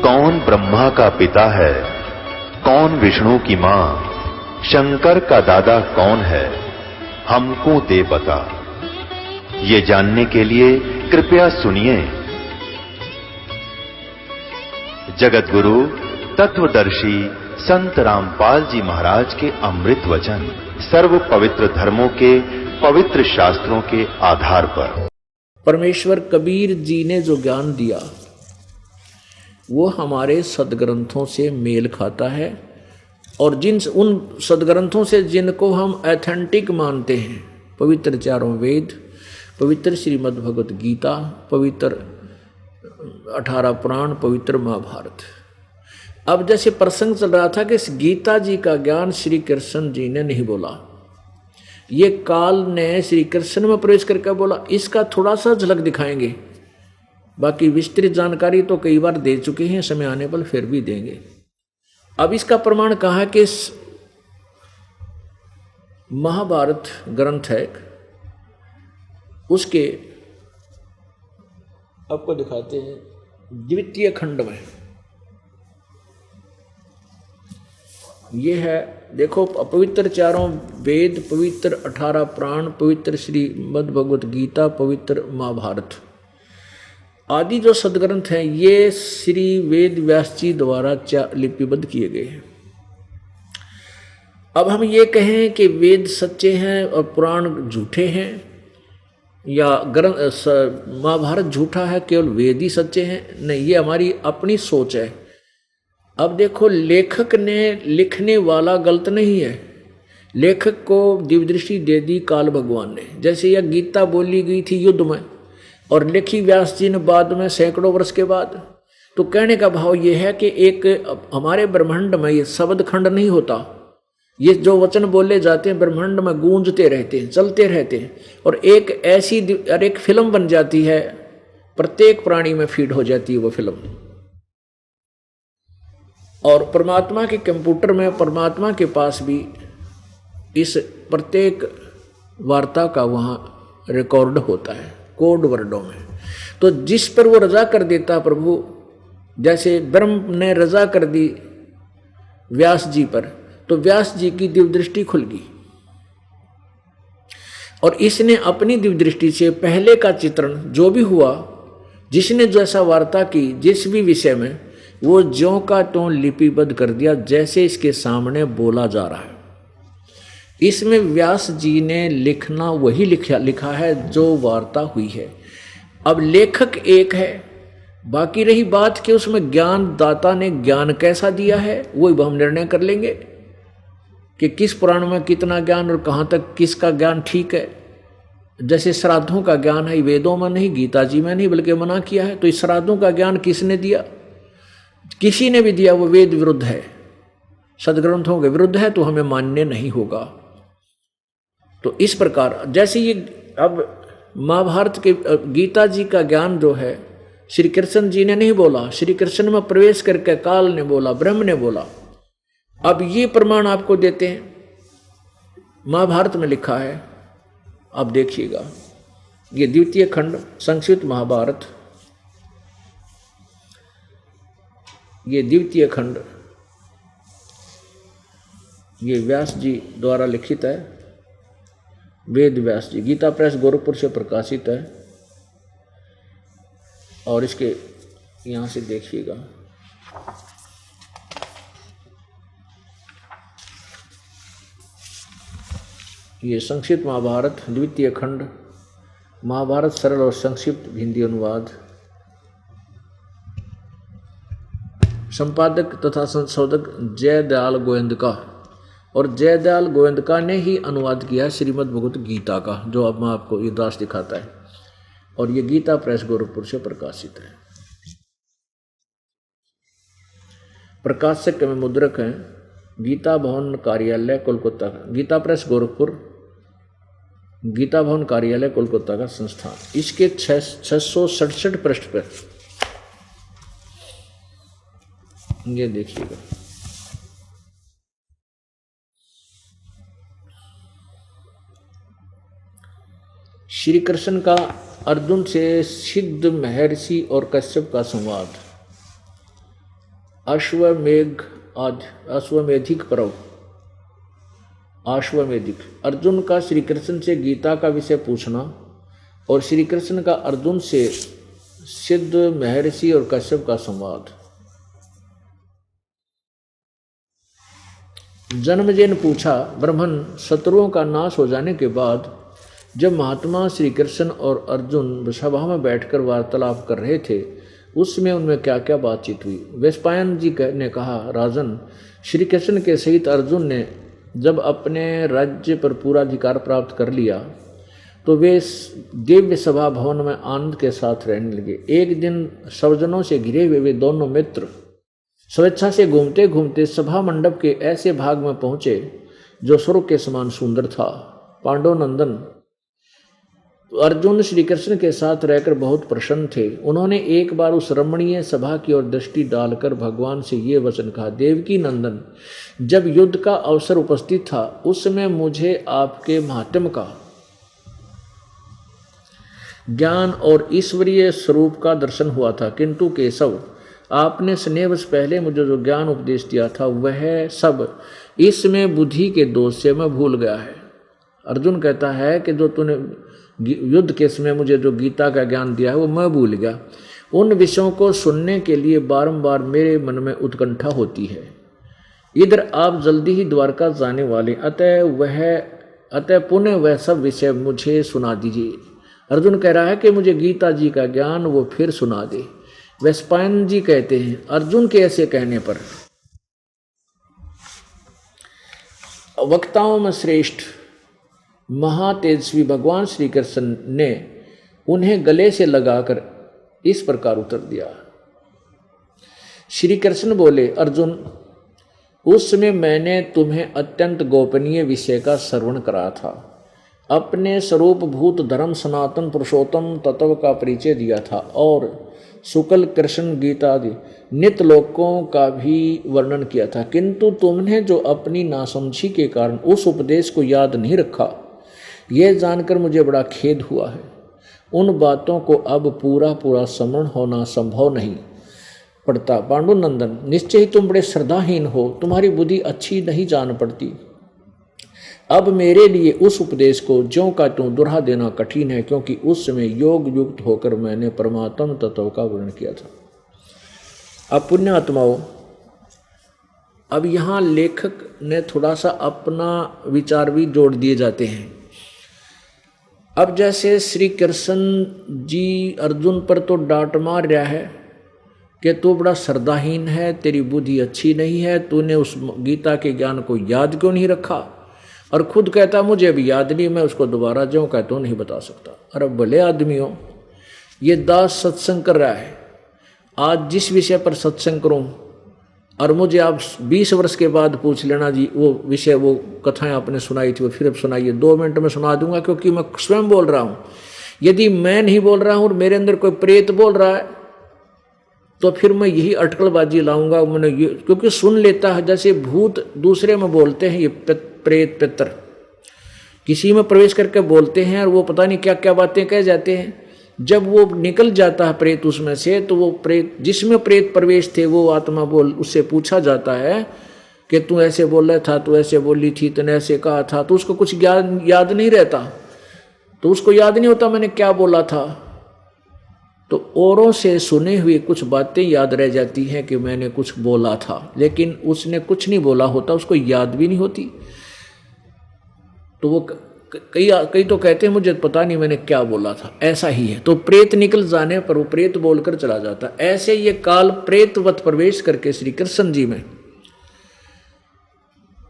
कौन ब्रह्मा का पिता है, कौन विष्णु की मां, शंकर का दादा कौन है, हमको दे बता। ये जानने के लिए कृपया सुनिए। जगत गुरु तत्वदर्शी संत रामपाल जी महाराज के अमृत वचन सर्व पवित्र धर्मों के पवित्र शास्त्रों के आधार पर। परमेश्वर कबीर जी ने जो ज्ञान दिया वो हमारे सदग्रंथों से मेल खाता है, और उन सदग्रंथों से जिनको हम ऑथेंटिक मानते हैं, पवित्र चारों वेद, पवित्र श्रीमद् भगवत गीता, पवित्र 18 पुराण, पवित्र महाभारत। अब जैसे प्रसंग चल रहा था कि इस गीता जी का ज्ञान श्री कृष्ण जी ने नहीं बोला, ये काल ने श्री कृष्ण में प्रवेश करके बोला। इसका थोड़ा सा झलक दिखाएंगे, बाकी विस्तृत जानकारी तो कई बार दे चुके हैं, समय आने पर फिर भी देंगे। अब इसका प्रमाण कहा कि महाभारत ग्रंथ है, उसके आपको दिखाते हैं द्वितीय खंड में ये है, देखो, पवित्र चारों वेद, पवित्र 18 पुराण, पवित्र श्रीमद् भगवत गीता, पवित्र महाभारत आदि जो सदग्रंथ हैं, ये श्री वेद व्यास जी द्वारा लिपिबद्ध किए गए हैं। अब हम ये कहें कि वेद सच्चे हैं और पुराण झूठे हैं, या महाभारत झूठा है, केवल वेद ही सच्चे हैं, नहीं, ये हमारी अपनी सोच है। अब देखो, लेखक ने, लिखने वाला गलत नहीं है, लेखक को दिव्यदृष्टि दे दी काल भगवान ने। जैसे यह गीता बोली गई थी युद्ध में और लिखी व्यास जी ने बाद में सैकड़ों वर्ष के बाद, तो कहने का भाव ये है कि एक हमारे ब्रह्मांड में ये शब्द खंड नहीं होता, ये जो वचन बोले जाते हैं ब्रह्मांड में गूंजते रहते हैं, चलते रहते हैं, और एक फिल्म बन जाती है, प्रत्येक प्राणी में फीड हो जाती है वो फिल्म। और परमात्मा के कंप्यूटर में, परमात्मा के पास भी इस प्रत्येक वार्ता का वहाँ रिकॉर्ड होता है कोड वर्डों में। तो जिस पर वो रजा कर देता प्रभु, जैसे ब्रह्म ने रजा कर दी व्यास जी पर, तो व्यास जी की दिव्य दृष्टि खुल गई, और इसने अपनी दिव्य दृष्टि से पहले का चित्रण जो भी हुआ, जिसने जैसा वार्ता की जिस भी विषय में, वो ज्यों का त्यों लिपिबद्ध कर दिया जैसे इसके सामने बोला जा रहा है। इसमें व्यास जी ने लिखना वही लिखा है जो वार्ता हुई है। अब लेखक एक है, बाकी रही बात कि उसमें ज्ञान दाता ने ज्ञान कैसा दिया है, वो हम निर्णय कर लेंगे कि किस पुराण में कितना ज्ञान और कहाँ तक किसका ज्ञान ठीक है। जैसे श्राद्धों का ज्ञान है, वेदों में नहीं, गीता जी में नहीं, बल्कि मना किया है, तो इस श्राद्धों का ज्ञान किसने दिया? किसी ने भी दिया, वो वेद विरुद्ध है, सदग्रंथों के विरुद्ध है, तो हमें मान्य नहीं होगा। तो इस प्रकार जैसे ये अब महाभारत के गीता जी का ज्ञान जो है श्री कृष्ण जी ने नहीं बोला, श्री कृष्ण में प्रवेश करके काल ने बोला, ब्रह्म ने बोला। अब ये प्रमाण आपको देते हैं, महाभारत में लिखा है, अब देखिएगा, ये द्वितीय खंड संस्कृत महाभारत, ये द्वितीय खंड, ये व्यास जी द्वारा लिखित है, वेद व्यास जी, गीता प्रेस गोरखपुर से प्रकाशित है। और इसके यहाँ से देखिएगा, ये संक्षिप्त महाभारत द्वितीय खंड, महाभारत सरल और संक्षिप्त हिंदी अनुवाद, संपादक तथा संशोधक जयदयाल गोविंदका, और जयदयाल गोविंदका ने ही अनुवाद किया श्रीमद् भगवत गीता का, जो अब मैं आपको ये दास दिखाता है, और ये गीता प्रेस गोरखपुर से प्रकाशित है। प्रकाशक में मुद्रक हैं गीता भवन कार्यालय कोलकाता का, गीता प्रेस गोरखपुर, गीता भवन कार्यालय कोलकाता का संस्थान। इसके 667 पृष्ठ पर ये देखिएगा, श्री कृष्ण का अर्जुन से सिद्ध महर्षि और कश्यप का संवाद। अश्वमेधिक पर्व। अश्वमेधिक अर्जुन का श्री कृष्ण से गीता का विषय पूछना और श्री कृष्ण का अर्जुन से सिद्ध, महर्षि और कश्यप का संवाद। जन्मेजय ने पूछा, ब्राह्मण, शत्रुओं का नाश हो जाने के बाद जब महात्मा श्री कृष्ण और अर्जुन सभा में बैठकर वार्तालाप कर रहे थे, उसमें उनमें क्या क्या बातचीत हुई। वैशंपायन जी ने कहा, राजन, श्री कृष्ण के सहित अर्जुन ने जब अपने राज्य पर पूरा अधिकार प्राप्त कर लिया तो वे दिव्य सभा भवन में आनंद के साथ रहने लगे। एक दिन स्वजनों से घिरे हुए वे दोनों मित्र स्वेच्छा से घूमते घूमते सभा मंडप के ऐसे भाग में पहुंचे जो स्वर्ग के समान सुंदर था। पांडुनंदन अर्जुन श्री कृष्ण के साथ रहकर बहुत प्रसन्न थे। उन्होंने एक बार उस रमणीय सभा की ओर दृष्टि डालकर भगवान से ये वचन कहा, देवकी नंदन, जब युद्ध का अवसर उपस्थित था उस समय मुझे आपके महात्म्य का ज्ञान और ईश्वरीय स्वरूप का दर्शन हुआ था, किंतु केशव, आपने स्नेहवश पहले मुझे जो ज्ञान उपदेश दिया था वह सब इसमें बुद्धि के दोष से मैं भूल गया है। अर्जुन कहता है कि जो तूने युद्ध के समय मुझे जो गीता का ज्ञान दिया है वो मैं भूल गया। उन विषयों को सुनने के लिए बारंबार मेरे मन में उत्कंठा होती है। इधर आप जल्दी ही द्वारका जाने वाले, अतः पुनः वह सब विषय मुझे सुना दीजिए। अर्जुन कह रहा है कि मुझे गीता जी का ज्ञान वो फिर सुना दे। वैशंपायन जी कहते हैं, अर्जुन के ऐसे कहने पर वक्ताओं में श्रेष्ठ महातेजस्वी भगवान श्री कृष्ण ने उन्हें गले से लगाकर इस प्रकार उत्तर दिया। श्री कृष्ण बोले, अर्जुन, उस समय मैंने तुम्हें अत्यंत गोपनीय विषय का श्रवण करा था। अपने स्वरूप भूत धर्म सनातन पुरुषोत्तम तत्व का परिचय दिया था और शुक्ल कृष्ण गीता आदि नित्य लोकों का भी वर्णन किया था, किंतु तुमने जो अपनी नासमझी के कारण उस उपदेश को याद नहीं रखा, यह जानकर मुझे बड़ा खेद हुआ है। उन बातों को अब पूरा स्मरण होना संभव नहीं पड़ता। पांडुनंदन, निश्चय ही तुम बड़े श्रद्धाहीन हो, तुम्हारी बुद्धि अच्छी नहीं जान पड़ती। अब मेरे लिए उस उपदेश को ज्यों का त्यों दोहरा देना कठिन है, क्योंकि उस समय योग युक्त होकर मैंने परमात्म तत्व का वर्णन किया था। अब पुण्य आत्माओं, अब यहाँ लेखक ने थोड़ा सा अपना विचार भी जोड़ दिए जाते हैं। अब जैसे श्री कृष्ण जी अर्जुन पर तो डांट मार रहा है कि तू बड़ा श्रद्धाहीन है, तेरी बुद्धि अच्छी नहीं है, तूने उस गीता के ज्ञान को याद क्यों नहीं रखा, और खुद कहता मुझे अभी याद नहीं, मैं उसको दोबारा जो कहता हूँ नहीं बता सकता। अरे भले आदमियों, ये दास सत्संग कर रहा है, आज जिस विषय पर सत्संग करूँ और मुझे आप 20 वर्ष के बाद पूछ लेना जी वो विषय, वो कथाएं आपने सुनाई थी वो फिर सुनाइए, 2 मिनट में सुना दूंगा, क्योंकि मैं स्वयं बोल रहा हूँ। यदि मैं नहीं बोल रहा हूँ और मेरे अंदर कोई प्रेत बोल रहा है तो फिर मैं यही अटकलबाजी लाऊंगा। मैंने ये क्योंकि सुन लेता है, जैसे भूत दूसरे में बोलते हैं, ये प्रेत पितर किसी में प्रवेश करके बोलते हैं और वो पता नहीं क्या क्या बातें कह जाते हैं। जब वो निकल जाता है प्रेत उसमें से, तो वो प्रेत जिसमें प्रेत प्रवेश थे वो आत्मा बोल, उससे पूछा जाता है कि तू ऐसे बोल रहा था, तू ऐसे बोली थी, तूने ऐसे कहा था, तो उसको कुछ याद नहीं रहता, तो उसको याद नहीं होता मैंने क्या बोला था। तो औरों से सुने हुए कुछ बातें याद रह जाती हैं कि मैंने कुछ बोला था, लेकिन उसने कुछ नहीं बोला होता, उसको याद भी नहीं होती। तो वो कई तो कहते हैं मुझे पता नहीं मैंने क्या बोला था, ऐसा ही है। तो प्रेत निकल जाने पर वो प्रेत बोलकर चला जाता। ऐसे ये काल प्रेतवत प्रवेश करके श्री कृष्ण जी में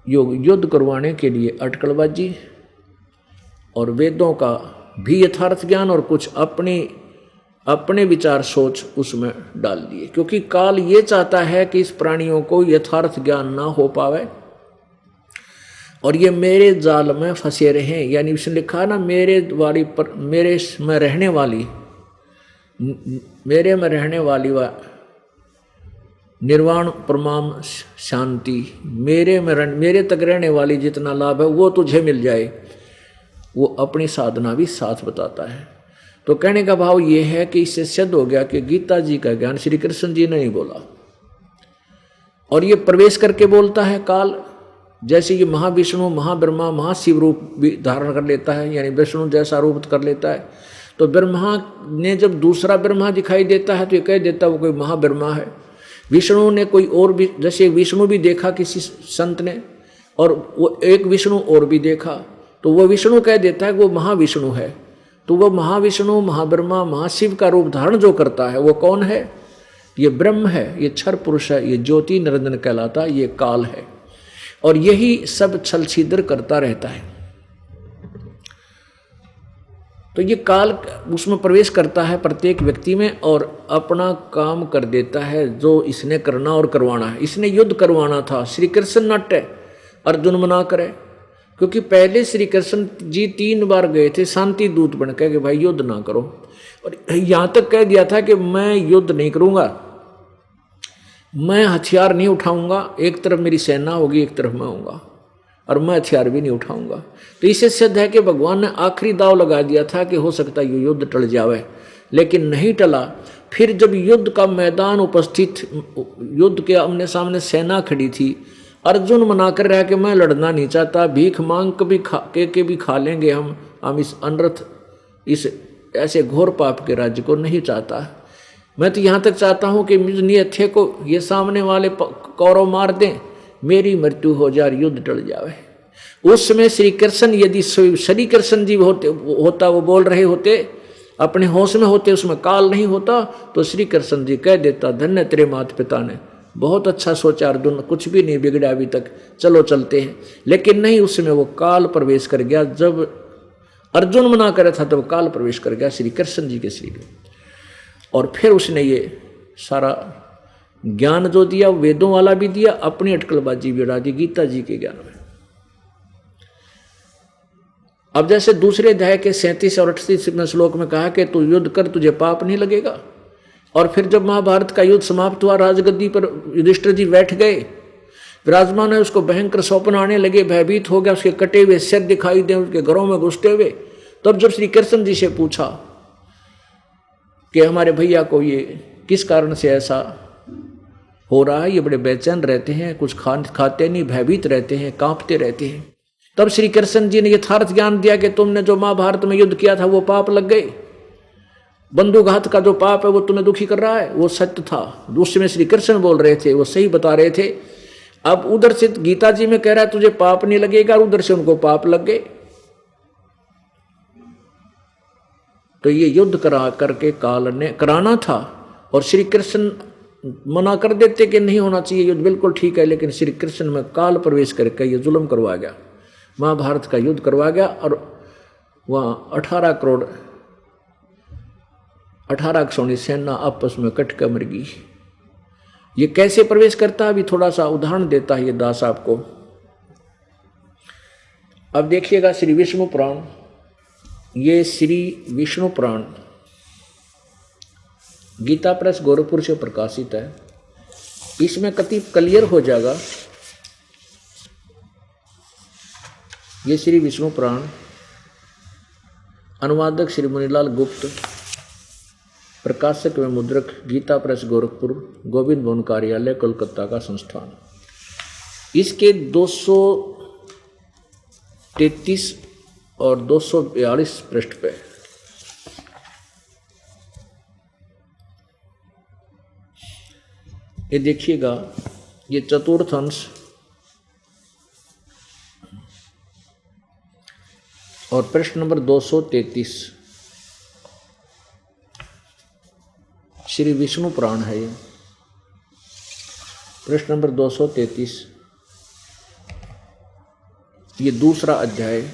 युद्ध करवाने के लिए अटकलबाजी और वेदों का भी यथार्थ ज्ञान और कुछ अपने विचार सोच उसमें डाल दिए, क्योंकि काल ये चाहता है कि इस प्राणियों को यथार्थ ज्ञान ना हो पावे और ये मेरे जाल में फंसे रहे। यानी उसने लिखा ना, मेरे में रहने वाली व निर्वाण परमाम शांति, मेरे तक रहने वाली जितना लाभ है वो तुझे मिल जाए, वो अपनी साधना भी साथ बताता है। तो कहने का भाव ये है कि इससे सिद्ध हो गया कि गीता जी का ज्ञान श्री कृष्ण जी ने नहीं बोला, और ये प्रवेश करके बोलता है काल, जैसे ये महाविष्णु महाब्रह्मा महाशिव रूप भी धारण कर लेता है, यानी विष्णु जैसा रूप कर लेता है। तो ब्रह्मा ने जब दूसरा ब्रह्मा दिखाई देता है तो ये कह देता है वो कोई महाब्रह्मा है। विष्णु ने कोई और भी, जैसे विष्णु भी देखा किसी संत ने और वो एक विष्णु और भी देखा, तो वो विष्णु कह देता है वो महाविष्णु है। तो वो महाविष्णु महाब्रह्मा महाशिव का रूप धारण जो करता है वो कौन है? ये ब्रह्म है, ये क्षर पुरुष है, ये ज्योति निरंजन कहलाता, ये काल है। और यही सब छल छिद्र करता रहता है। तो ये काल उसमें प्रवेश करता है प्रत्येक व्यक्ति में और अपना काम कर देता है जो इसने करना और करवाना है। इसने युद्ध करवाना था, श्री कृष्ण नाट्य अर्जुन मना करे, क्योंकि पहले श्री कृष्ण जी 3 बार गए थे शांति दूत बन के कि भाई युद्ध ना करो, और यहाँ तक कह दिया था कि मैं युद्ध नहीं करूँगा, मैं हथियार नहीं उठाऊंगा, एक तरफ मेरी सेना होगी एक तरफ मैं होऊंगा, और मैं हथियार भी नहीं उठाऊंगा। तो इससे सिद्ध है कि भगवान ने आखिरी दाव लगा दिया था कि हो सकता है ये युद्ध टल जावे, लेकिन नहीं टला। फिर जब युद्ध का मैदान उपस्थित, युद्ध के आमने सामने सेना खड़ी थी, अर्जुन मना कर रहा कि मैं लड़ना नहीं चाहता, भीख मांग के भी खा लेंगे हम इस अनर्थ, इस ऐसे घोर पाप के राज्य को नहीं चाहता। मैं तो यहाँ तक चाहता हूँ कि मुझ नियथे को ये सामने वाले कौरव मार दें, मेरी मृत्यु हो जाए, युद्ध टल जावे। उस समय श्री कृष्ण, यदि श्री कृष्ण जी होता वो बोल रहे होते, अपने होश में होते, उसमें काल नहीं होता, तो श्री कृष्ण जी कह देता धन्य तेरे माता पिता ने, बहुत अच्छा सोचा अर्जुन, कुछ भी नहीं बिगड़ा अभी तक, चलो चलते हैं। लेकिन नहीं, उसमें वो काल प्रवेश कर गया। जब अर्जुन मना करे था तब काल प्रवेश कर गया श्री कृष्ण जी के शरीर में, और फिर उसने ये सारा ज्ञान जो दिया वेदों वाला भी दिया, अपनी अटकलबाजी भी उड़ा दी गीता जी के ज्ञान में। अब जैसे दूसरे अध्याय के 37 और 38 श्लोक में कहा कि तू युद्ध कर, तुझे पाप नहीं लगेगा। और फिर जब महाभारत का युद्ध समाप्त हुआ, राजगद्दी पर युधिष्ठिर जी बैठ गए, विराजमान है, उसको भयंकर स्वप्न आने लगे, भयभीत हो गया, उसके कटे हुए सिर दिखाई दे उसके घरों में घुसते हुए। तब जब श्री कृष्ण जी से पूछा कि हमारे भैया को ये किस कारण से ऐसा हो रहा है, ये बड़े बेचैन रहते हैं, कुछ खाते नहीं, भयभीत रहते हैं, कांपते रहते हैं, तब श्री कृष्ण जी ने यथार्थ ज्ञान दिया कि तुमने जो महाभारत में युद्ध किया था वो पाप लग गए, बंधुघात का जो पाप है वो तुम्हें दुखी कर रहा है, वो सत्य था। दूसरे श्री कृष्ण बोल रहे थे, वो सही बता रहे थे। अब उधर से गीता जी में कह रहा है तुझे पाप नहीं लगेगा, उधर से उनको पाप लग गए। तो ये युद्ध करके काल ने कराना था, और श्री कृष्ण मना कर देते कि नहीं होना चाहिए युद्ध, बिल्कुल ठीक है, लेकिन श्री कृष्ण में काल प्रवेश करके ये जुल्म करवा गया, महाभारत का युद्ध करवा गया। और वहाँ 18 सोनी सेना आपस में कट कर मर गई। ये कैसे प्रवेश करता है, अभी थोड़ा सा उदाहरण देता है ये दास आपको। अब देखिएगा श्री विष्णु पुराण, ये श्री विष्णु पुराण गीता प्रेस गोरखपुर से प्रकाशित है। इसमें कति क्लियर हो जाएगा, ये श्री विष्णु पुराण, अनुवादक श्री मुनीलाल गुप्त, प्रकाशक एवं मुद्रक गीता प्रेस गोरखपुर, गोविंद भवन कार्यालय कोलकाता का संस्थान। इसके 233 और 242 पृष्ठ पे ये देखिएगा, ये चतुर्थ अंश और प्रश्न नंबर 233 श्री विष्णु पुराण है। ये प्रश्न नंबर 233, ये दूसरा अध्याय,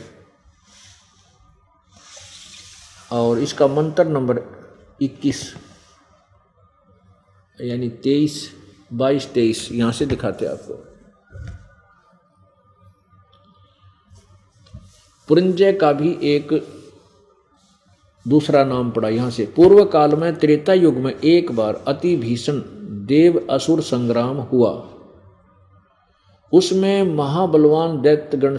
और इसका मंत्र नंबर 21, यानी 23, 22, 23 यहां से दिखाते आपको। पुरंजय का भी एक दूसरा नाम पड़ा यहां से। पूर्व काल में त्रेता युग में एक बार अति भीषण देव असुर संग्राम हुआ, उसमें महाबलवान दैत्यगण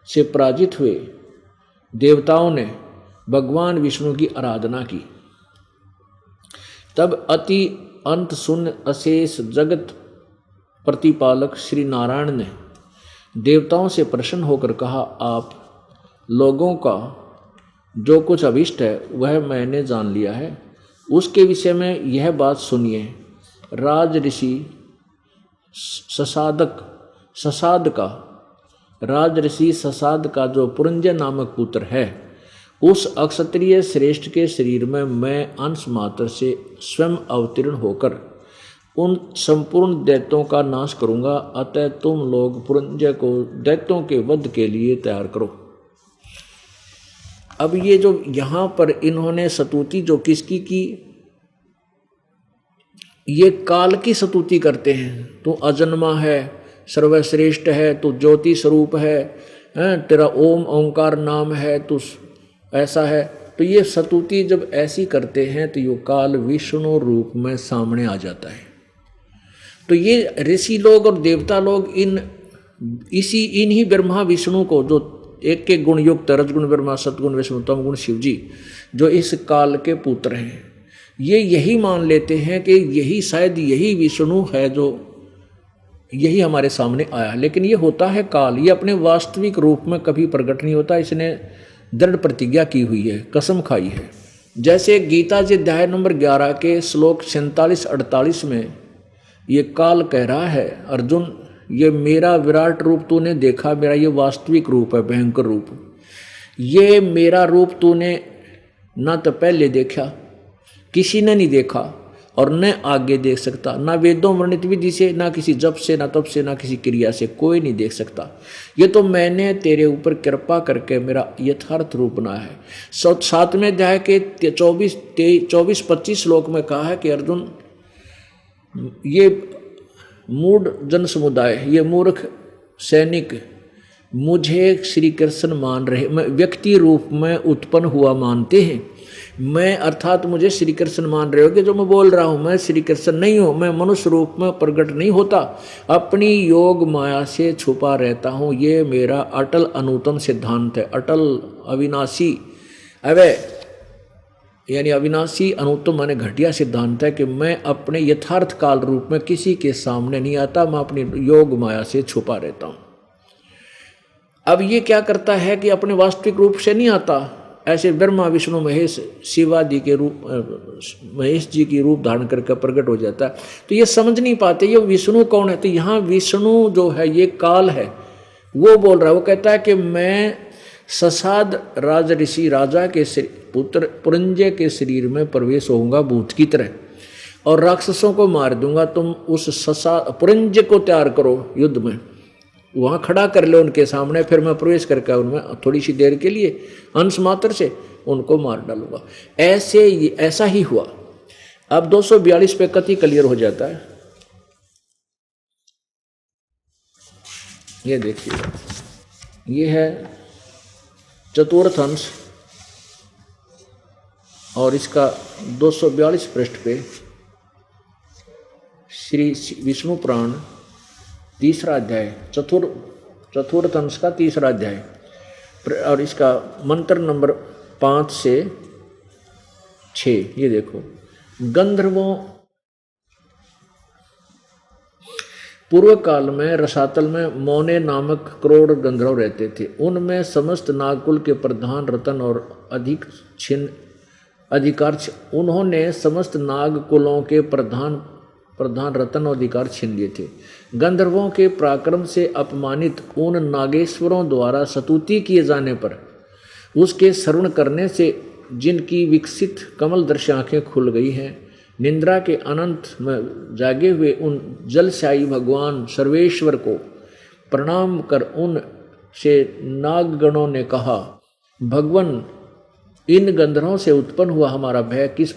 से पराजित हुए। देवताओं ने भगवान विष्णु की आराधना की। तब अति अंत शून्य अशेष जगत प्रतिपालक श्री नारायण ने देवताओं से प्रसन्न होकर कहा, आप लोगों का जो कुछ अभिष्ट है वह मैंने जान लिया है। उसके विषय में यह बात सुनिए। राज ऋषि ससाद का जो पुरंजय नामक पुत्र है, उस अक्षत्रिय श्रेष्ठ के शरीर में मैं अंश मात्र से स्वयं अवतीर्ण होकर उन संपूर्ण दैत्यों का नाश करूंगा। अतः तुम लोग पुरंजय को दैत्यों के वध के लिए तैयार करो। अब ये जो यहाँ पर इन्होंने स्तुति जो किसकी की, ये काल की स्तुति करते हैं। तू अजन्मा है, सर्वश्रेष्ठ है, तू ज्योति स्वरूप है, तेरा ओम ओंकार नाम है, तू ऐसा है। तो ये स्तुति जब ऐसी करते हैं तो ये काल विष्णु रूप में सामने आ जाता है। तो ये ऋषि लोग और देवता लोग इन्हीं ब्रह्मा विष्णु को, जो एक के गुण युक्त रजगुण ब्रह्मा, सतगुण विष्णु, तमगुण शिव जी, जो इस काल के पुत्र हैं, ये यही मान लेते हैं कि यही शायद यही विष्णु है जो यही हमारे सामने आया। लेकिन ये होता है काल, ये अपने वास्तविक रूप में कभी प्रकट नहीं होता। इसने दृढ़ प्रतिज्ञा की हुई है, कसम खाई है। जैसे गीता जी अध्याय नंबर 11 के श्लोक 47-48 में ये काल कह रहा है, अर्जुन ये मेरा विराट रूप तूने देखा, मेरा ये वास्तविक रूप है, भयंकर रूप। ये मेरा रूप तूने ना तो पहले देखा, किसी ने नहीं देखा और न आगे देख सकता, ना वेदों वर्णित विधि से, ना किसी जप से, ना तप से, ना किसी क्रिया से कोई नहीं देख सकता। ये तो मैंने तेरे ऊपर कृपा करके मेरा यथार्थ रूप बनाया है। 7वें अध्याय के 24-25 श्लोक में कहा है कि अर्जुन ये मूढ़ जन समुदाय, ये मूर्ख सैनिक मुझे श्री कृष्ण मान रहे, मैं व्यक्ति रूप में उत्पन्न हुआ मानते हैं। मैं अर्थात मुझे श्री कृष्ण मान रहे हो कि जो मैं बोल रहा हूँ मैं श्री कृष्ण नहीं हूँ, मैं मनुष्य रूप में प्रकट नहीं होता, अपनी योग माया से छुपा रहता हूँ। ये मेरा अटल अनुतम सिद्धांत है, अटल अविनाशी अवय यानी अविनाशी अनुत्तम माने घटिया सिद्धांत है कि मैं अपने यथार्थ काल रूप में किसी के सामने नहीं आता, मैं अपनी योग माया से छुपा रहता हूं। अब ये क्या करता है कि अपने वास्तविक रूप से नहीं आता, ऐसे ब्रह्मा विष्णु महेश शिवादि के रूप, महेश जी की रूप धारण करके प्रकट हो जाता है। तो ये समझ नहीं पाते ये विष्णु कौन है। तो यहाँ विष्णु जो है ये काल है, वो बोल रहा है, वो कहता है कि मैं ससाद राज ऋषि राजा के पुत्र पुरंजय के शरीर में प्रवेश होऊंगा भूत की तरह और राक्षसों को मार दूंगा। तुम उस पुरंजय को तैयार करो, युद्ध में वहां खड़ा कर लो उनके सामने, फिर मैं प्रवेश करके उनमें थोड़ी सी देर के लिए अंश मात्र से उनको मार डालूंगा। ऐसा ही हुआ। अब 242 पे कति क्लियर हो जाता है। ये देखिए, ये है चतुर्थ अंश और इसका 242 पृष्ठ पे श्री विष्णु पुराण 3रा अध्याय, चतुर्थ अंश का 3रा अध्याय और इसका मंत्र नंबर 5 से 6। ये देखो, गंधर्वों पूर्व काल में रसातल में मौने नामक करोड़ गंधर्व रहते थे। उनमें समस्त नागकुल के प्रधान रतन और अधिकार उन्होंने समस्त नागकुलों के प्रधान रतन और अधिकार छीन लिए थे। गंधर्वों के पराक्रम से अपमानित उन नागेश्वरों द्वारा स्तुति किए जाने पर उसके श्रवण करने से जिनकी विकसित कमल दर्शी आँखें खुल गई हैं, निंद्रा के अनंत में जागे हुए उन जलशाही भगवान सर्वेश्वर को प्रणाम कर उन से नागगणों ने कहा, भगवान इन गंधर्वों से उत्पन्न हुआ हमारा भय किस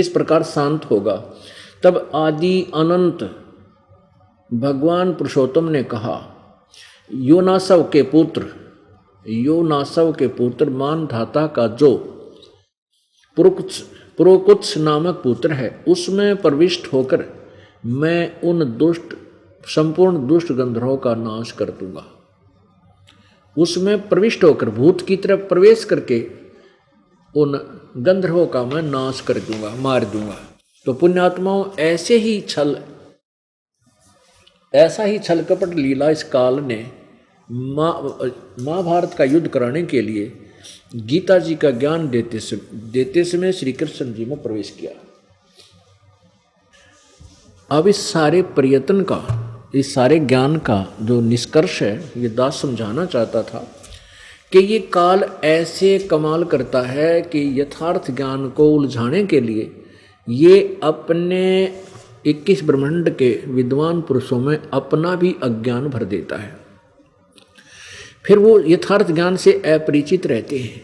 प्रकार शांत होगा। तब आदि अनंत भगवान पुरुषोत्तम ने कहा, योनासव के पुत्र मानधाता का जो पुरोकुत्स नामक पुत्र है, उसमें प्रविष्ट होकर मैं उन संपूर्ण दुष्ट गंधर्वों का नाश कर दूंगा। उसमें प्रविष्ट होकर भूत की तरफ प्रवेश करके उन गंधर्वों का मैं नाश कर दूंगा, मार दूंगा। तो पुण्यात्माओं, ऐसा ही छल कपट लीला इस काल ने महाभारत का युद्ध कराने के लिए गीता जी का ज्ञान देते समय श्री कृष्ण जी में प्रवेश किया। अब इस सारे प्रयत्न का, इस सारे ज्ञान का जो निष्कर्ष है, ये दास समझाना चाहता था कि ये काल ऐसे कमाल करता है कि यथार्थ ज्ञान को उलझाने के लिए ये अपने 21 ब्रह्मांड के विद्वान पुरुषों में अपना भी अज्ञान भर देता है। फिर वो यथार्थ ज्ञान से अपरिचित रहते हैं।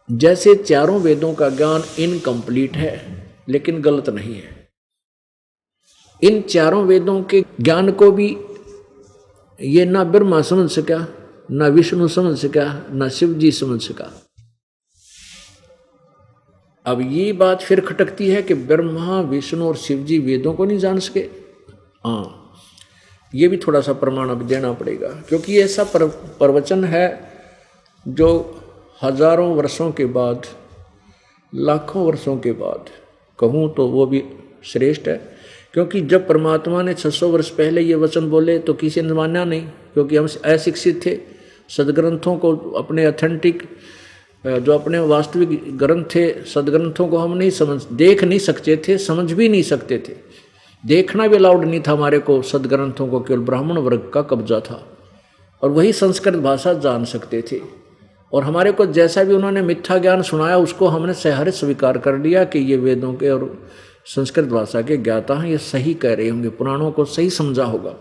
जैसे चारों वेदों का ज्ञान इनकम्प्लीट है, लेकिन गलत नहीं है। इन चारों वेदों के ज्ञान को भी ये ना ब्रह्मा समझ सका, ना विष्णु समझ सका, ना शिव जी समझ सका। अब ये बात फिर खटकती है कि ब्रह्मा विष्णु और शिव जी वेदों को नहीं जान सके। हाँ, ये भी थोड़ा सा प्रमाण अब देना पड़ेगा, क्योंकि ऐसा प्रवचन है जो हजारों वर्षों के बाद, लाखों वर्षों के बाद कहूँ तो वो भी श्रेष्ठ है। क्योंकि जब परमात्मा ने 600 वर्ष पहले ये वचन बोले तो किसी ने माना नहीं, क्योंकि हम अशिक्षित थे। सदग्रंथों को, अपने ऑथेंटिक जो अपने वास्तविक ग्रंथ थे, सदग्रंथों को हम नहीं देख नहीं सकते थे, समझ भी नहीं सकते थे। देखना भी अलाउड नहीं था हमारे को। सदग्रंथों को केवल ब्राह्मण वर्ग का कब्जा था और वही संस्कृत भाषा जान सकते थे। और हमारे को जैसा भी उन्होंने मिथ्या ज्ञान सुनाया उसको हमने सहर्ष स्वीकार कर लिया कि ये वेदों के और संस्कृत भाषा के ज्ञाता हैं, ये सही कह रहे होंगे, पुराणों को सही समझा होगा।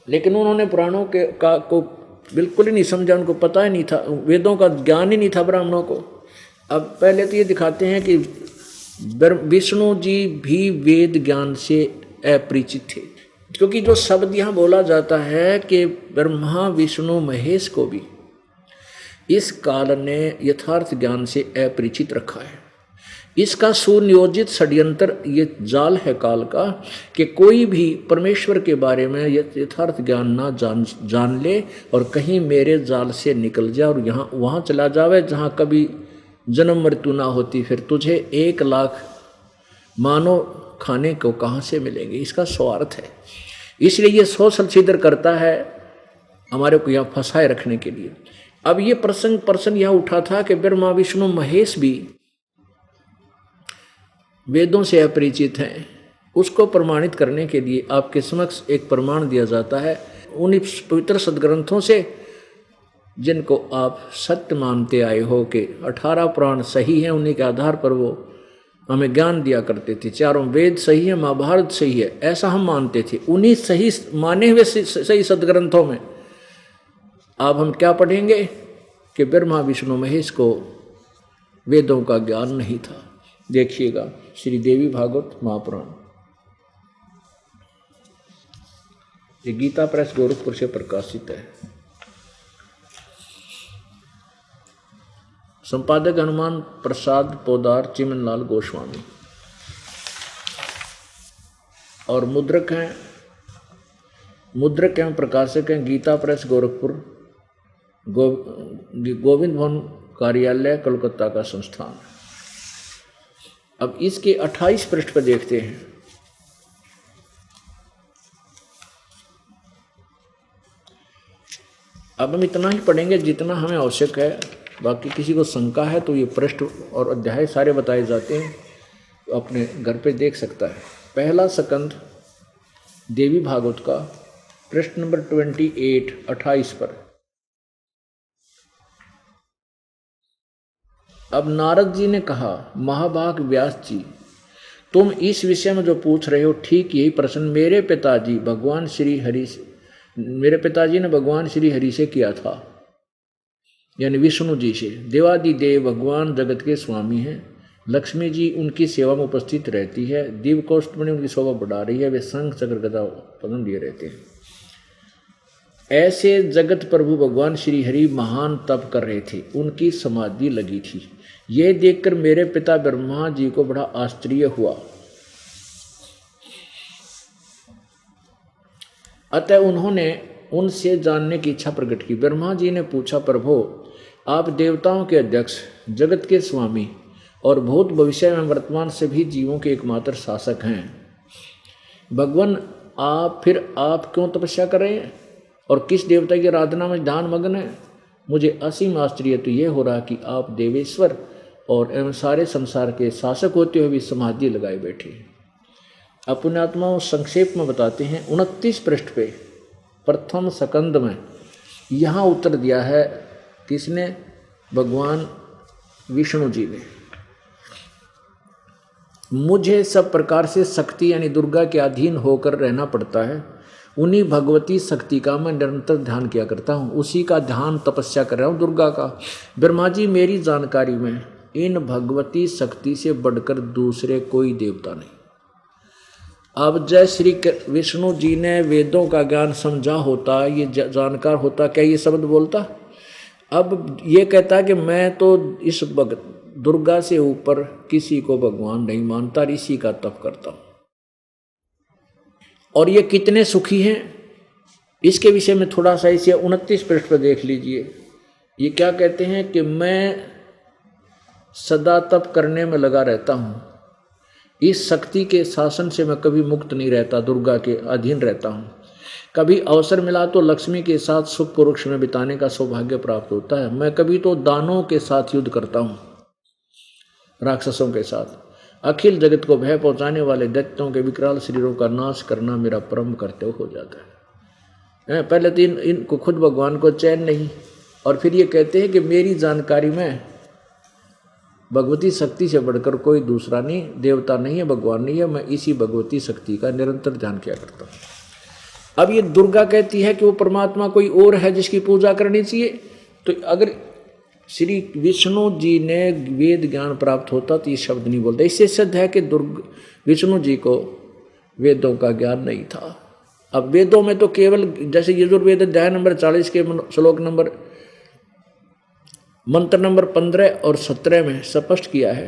लेकिन उन्होंने पुराणों को बिल्कुल ही नहीं समझा, उनको पता ही नहीं था, वेदों का ज्ञान ही नहीं था ब्राह्मणों को। अब पहले तो ये दिखाते हैं कि विष्णु जी भी वेद ज्ञान से अपरिचित थे, क्योंकि जो शब्द यहाँ बोला जाता है कि ब्रह्मा विष्णु महेश को भी इस काल ने यथार्थ ज्ञान से अपरिचित रखा है। इसका सुनियोजित षड्यंत्र ये जाल है काल का कि कोई भी परमेश्वर के बारे में यथार्थ ज्ञान ना जान ले और कहीं मेरे जाल से निकल जाए और यहाँ वहाँ चला जावे जहाँ कभी जन्म मृत्यु ना होती, फिर तुझे 1 लाख मानो खाने को कहाँ से मिलेंगे। इसका स्वार्थ है, इसलिए ये सोशल छिद्र करता है हमारे को यहाँ फंसाए रखने के लिए। अब ये प्रश्न यह उठा था कि ब्रह्मा विष्णु महेश भी वेदों से अपरिचित हैं, उसको प्रमाणित करने के लिए आपके समक्ष एक प्रमाण दिया जाता है उन्हीं पवित्र सदग्रंथों से जिनको आप सत्य मानते आए हो कि 18 पुराण सही हैं, उन्हीं के आधार पर वो हमें ज्ञान दिया करते थे। चारों वेद सही है, महाभारत सही है, ऐसा हम मानते थे। उन्हीं सही माने हुए सही सदग्रंथों में अब हम क्या पढ़ेंगे कि ब्रह्मा विष्णु महेश को वेदों का ज्ञान नहीं था। देखिएगा श्री देवी भागवत महापुराण, ये गीता प्रेस गोरखपुर से प्रकाशित है। संपादक हनुमान प्रसाद पोदार चिमनलाल गोस्वामी और मुद्रक एवं प्रकाशक हैं गीता प्रेस गोरखपुर, गोविंद भवन कार्यालय कोलकाता का संस्थान। अब इसके 28 पृष्ठ पर देखते हैं। अब हम इतना ही पढ़ेंगे जितना हमें आवश्यक है, बाकी किसी को शंका है तो ये पृष्ठ और अध्याय सारे बताए जाते हैं, तो अपने घर पे देख सकता है। पहला स्कंद देवी भागवत का पृष्ठ नंबर 28 पर। अब नारद जी ने कहा, महाभाग व्यास जी, तुम इस विषय में जो पूछ रहे हो ठीक यही प्रश्न मेरे पिताजी ने भगवान श्री हरि से किया था, यानी विष्णु जी से। देवादिदेव भगवान जगत के स्वामी हैं। लक्ष्मी जी उनकी सेवा में उपस्थित रहती है। दिव्य कौष्टमणि उनकी शोभा बढ़ा रही है। वे शंख चक्र गदा पदम लिए रहते हैं। ऐसे जगत प्रभु भगवान श्री हरि महान तप कर रहे थे, उनकी समाधि लगी थी। ये देखकर मेरे पिता ब्रह्मा जी को बड़ा आश्चर्य हुआ। अतः उन्होंने उनसे जानने की इच्छा प्रकट की। ब्रह्मा जी ने पूछा, प्रभु आप देवताओं के अध्यक्ष, जगत के स्वामी और भूत भविष्य में वर्तमान सभी जीवों के एकमात्र शासक हैं। भगवान आप क्यों तपस्या कर रहे हैं और किस देवता की आराधना में ध्यान मग्न है? मुझे असीम आश्चर्य तो ये हो रहा कि आप देवेश्वर और एवं सारे संसार के शासक होते हुए भी समाधि लगाए बैठे। अपने आत्माओं संक्षेप में बताते हैं 29 पृष्ठ पे प्रथम सकंद में यहाँ उत्तर दिया है किसने? भगवान विष्णु जी ने। मुझे सब प्रकार से शक्ति यानी दुर्गा के अधीन होकर रहना पड़ता है। उन्हीं भगवती शक्ति का मैं निरंतर ध्यान किया करता हूँ, उसी का ध्यान तपस्या कर रहा हूँ दुर्गा का। ब्रह्मा जी मेरी जानकारी में इन भगवती शक्ति से बढ़कर दूसरे कोई देवता नहीं। अब जय श्री विष्णु जी ने वेदों का ज्ञान समझा होता, ये जानकार होता, क्या ये शब्द बोलता? अब ये कहता कि मैं तो इस दुर्गा से ऊपर किसी को भगवान नहीं मानता, इसी का तप करता हूं। और ये कितने सुखी हैं इसके विषय में थोड़ा सा इसे 29 पृष्ठ पर देख लीजिए। ये क्या कहते हैं कि मैं सदा तप करने में लगा रहता हूं, इस शक्ति के शासन से मैं कभी मुक्त नहीं रहता, दुर्गा के अधीन रहता हूं। कभी अवसर मिला तो लक्ष्मी के साथ सुख पुरुष में बिताने का सौभाग्य प्राप्त होता है। मैं कभी तो दानों के साथ युद्ध करता हूं, राक्षसों के साथ। अखिल जगत को भय पहुंचाने वाले दैत्यों के विकराल शरीरों का नाश करना मेरा परम कर्तव्य हो जाता है। पहले तो इनको खुद भगवान को चैन नहीं, और फिर ये कहते हैं कि मेरी जानकारी में भगवती शक्ति से बढ़कर कोई दूसरा नहीं, देवता नहीं है, भगवान नहीं है। मैं इसी भगवती शक्ति का निरंतर ध्यान किया करता हूँ। अब ये दुर्गा कहती है कि वो परमात्मा कोई और है जिसकी पूजा करनी चाहिए। तो अगर श्री विष्णु जी ने वेद ज्ञान प्राप्त होता तो ये शब्द नहीं बोलते। इससे सिद्ध है कि विष्णु जी को वेदों का ज्ञान नहीं था। अब वेदों में तो केवल जैसे यजुर्वेद अध्याय नंबर 40 के श्लोक नंबर मंत्र नंबर 15 और 17 में स्पष्ट किया है।